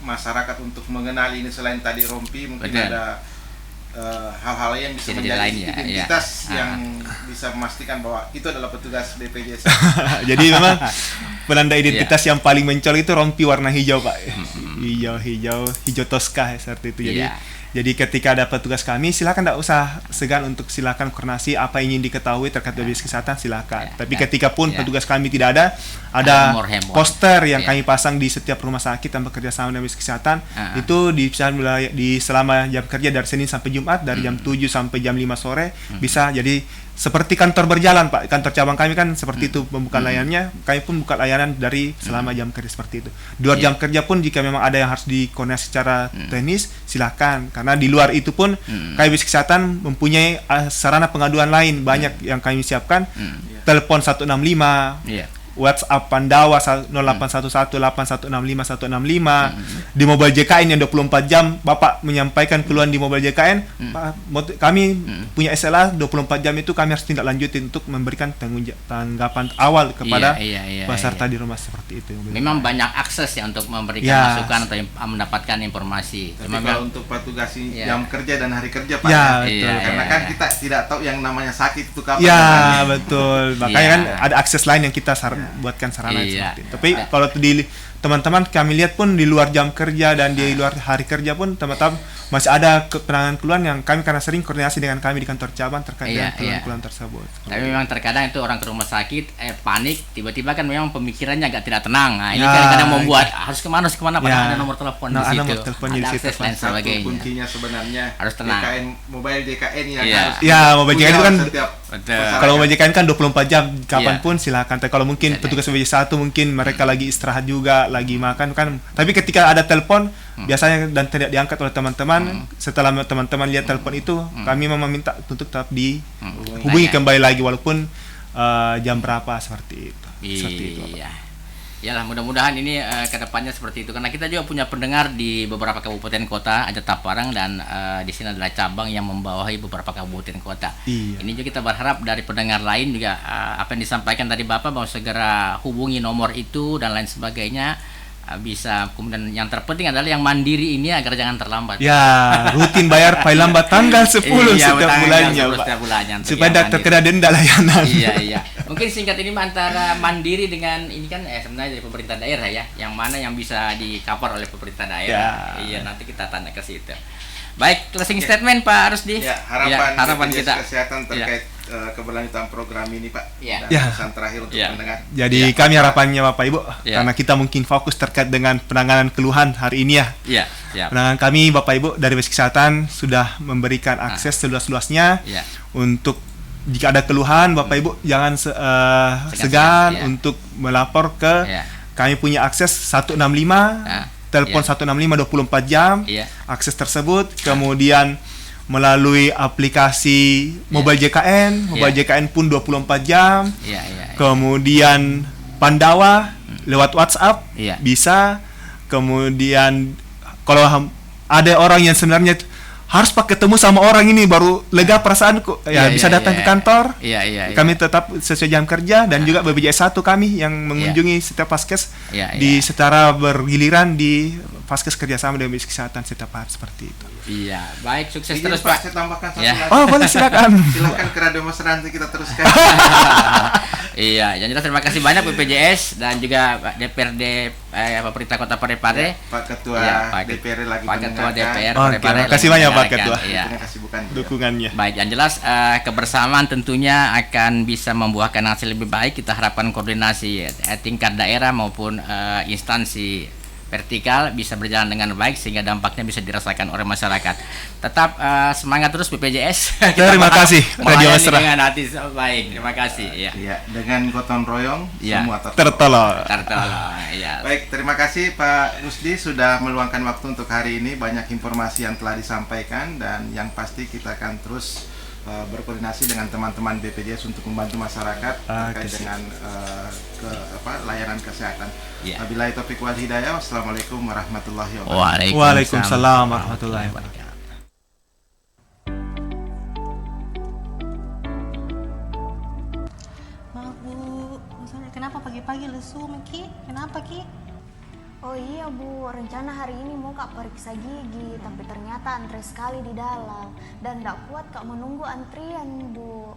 Masyarakat untuk mengenali ini, selain tadi rompi, mungkin ada hal-hal yang bisa menjadi identitas yang bisa memastikan bahwa itu adalah petugas BPJS. Jadi memang penanda identitas yang paling mencolok itu rompi warna hijau, Pak. Hijau Tosca seperti itu. Jadi ketika ada petugas kami, silakan, tidak usah segan untuk silakan koordinasi apa yang ingin diketahui terkait BPJS Kesehatan, silakan. Tapi ketika pun petugas kami tidak ada poster yang kami pasang di setiap rumah sakit yang bekerja sama dengan BPJS Kesehatan, itu di selama jam kerja dari Senin sampai Jumat, dari jam 7 sampai jam 5 sore, bisa. Jadi seperti kantor berjalan, Pak. Kantor cabang kami kan seperti itu pembukaan layanannya. Kami pun buka layanan dari selama jam kerja seperti itu. Di luar jam kerja pun jika memang ada yang harus dikoordinasi secara teknis, silakan. Karena di luar itu pun BPJS Kesehatan mempunyai sarana pengaduan lain banyak yang kami siapkan. Telepon 165. WhatsApp Pandawa 08118165 di mobile JKN yang 24 jam Bapak menyampaikan keluhan di mobile JKN, kami punya SLA 24 jam itu kami harus tindak lanjutin untuk memberikan tanggapan awal kepada peserta di rumah seperti itu. Memang banyak akses ya untuk memberikan masukan atau mendapatkan informasi. Tapi kalau untuk petugas jam kerja dan hari kerja, Pak, karena kan kita tidak tahu yang namanya sakit itu kapan. Betul. Makanya kan ada akses lain yang kita buatkan sarana seperti itu. Tapi kalau di teman-teman kami lihat pun di luar jam kerja dan di luar hari kerja pun teman-teman masih ada penanganan keluhan yang kami karena sering koordinasi dengan kami di kantor cabang terkait dengan keluhan tersebut. Tapi memang terkadang itu orang ke rumah sakit panik, tiba-tiba kan memang pemikirannya agak tidak tenang. Nah, ini kadang-kadang membuat harus kemana padahal ada nomor telepon di situ. Nomor telepon ada di situ. akses dan sebagainya. Kuncinya sebenarnya harus tenang. Mobile JKN yang harus mobile JKN itu kan setiap kalau mobile JKN kan 24 jam kapanpun silakan. Tapi kalau mungkin petugas BPJS 1 mungkin mereka lagi istirahat juga, lagi makan kan. Tapi ketika ada telepon biasanya dan tidak diangkat oleh teman-teman, setelah teman-teman lihat telepon itu, kami meminta untuk tetap dihubungi kembali lagi walaupun jam berapa seperti itu. Iya. Yalah, mudah-mudahan ini kedepannya seperti itu karena kita juga punya pendengar di beberapa kabupaten kota, ada Taparang dan di sini adalah cabang yang membawahi beberapa kabupaten kota. Ini juga kita berharap dari pendengar lain juga apa yang disampaikan tadi Bapak bahwa segera hubungi nomor itu dan lain sebagainya bisa. Kemudian yang terpenting adalah yang mandiri ini agar jangan terlambat. Ya, rutin bayar paling lambat tanggal 10 setiap bulannya, supaya tidak terkena denda layanan. Iya. Mungkin singkat ini antara mandiri dengan ini kan sebenarnya dari pemerintah daerah ya, yang mana yang bisa di-cover oleh pemerintah daerah. Iya, nanti kita tanya ke situ. Baik, closing statement Pak Rusdi. Harapan kita kesehatan terkait keberlanjutan program ini Pak. Pesan terakhir untuk pendengar. Jadi kami harapannya Bapak Ibu, karena kita mungkin fokus terkait dengan penanganan keluhan hari ini ya. Penanganan kami Bapak Ibu dari BPJS Kesehatan sudah memberikan akses seluas-luasnya untuk jika ada keluhan Bapak Ibu jangan segan untuk melapor ke kami punya akses 165 telepon 165 24 jam akses tersebut, kemudian melalui aplikasi Mobile JKN, JKN pun 24 jam. Kemudian Pandawa lewat WhatsApp bisa. Kemudian kalau ada orang yang sebenarnya harus ketemu sama orang ini baru lega perasaanku bisa datang ke kantor. Kami tetap sesuai jam kerja dan juga BPJS 1 kami yang mengunjungi setiap vaskes di secara bergiliran di vaskes kerjasama dengan BPJS Kesehatan setiap hari seperti itu. Iya, baik, sukses terus Pak. Pak. Saya tambahkan satu lagi. Oh, boleh silakan. Silakan ke Radio Mas nanti kita teruskan. Iya, yang jelas terima kasih banyak BPJS dan juga DPRD Pemerintah Kota Parepare. Pak Ketua DPR lagi Pak Ketua DPR Parepare. Terima kasih banyak Pak Ketua. Terima kasih dukungannya. Baik, yang jelas kebersamaan tentunya akan bisa membuahkan hasil lebih baik. Kita harapkan koordinasi tingkat daerah maupun instansi vertikal bisa berjalan dengan baik sehingga dampaknya bisa dirasakan oleh masyarakat. Tetap semangat terus BPJS. Terima kasih Radio Mesra. Dengan hati baik. Terima kasih. Dengan gotong royong semua tertolong. Baik, terima kasih Pak Rusdi sudah meluangkan waktu untuk hari ini. Banyak informasi yang telah disampaikan dan yang pasti kita akan terus berkoordinasi dengan teman-teman BPJS untuk membantu masyarakat terkait dengan layanan kesehatan. Wabillahi taufiq wal hidayah. Wassalamualaikum warahmatullahi wabarakatuh. Waalaikumsalam warahmatullahi wabarakatuh. Maaf Bu, kenapa pagi-pagi lesu Ki? Kenapa Ki? Oh iya Bu, rencana hari ini mau Kak periksa gigi, tapi ternyata antre sekali di dalam dan tidak kuat Kak menunggu antrian Bu.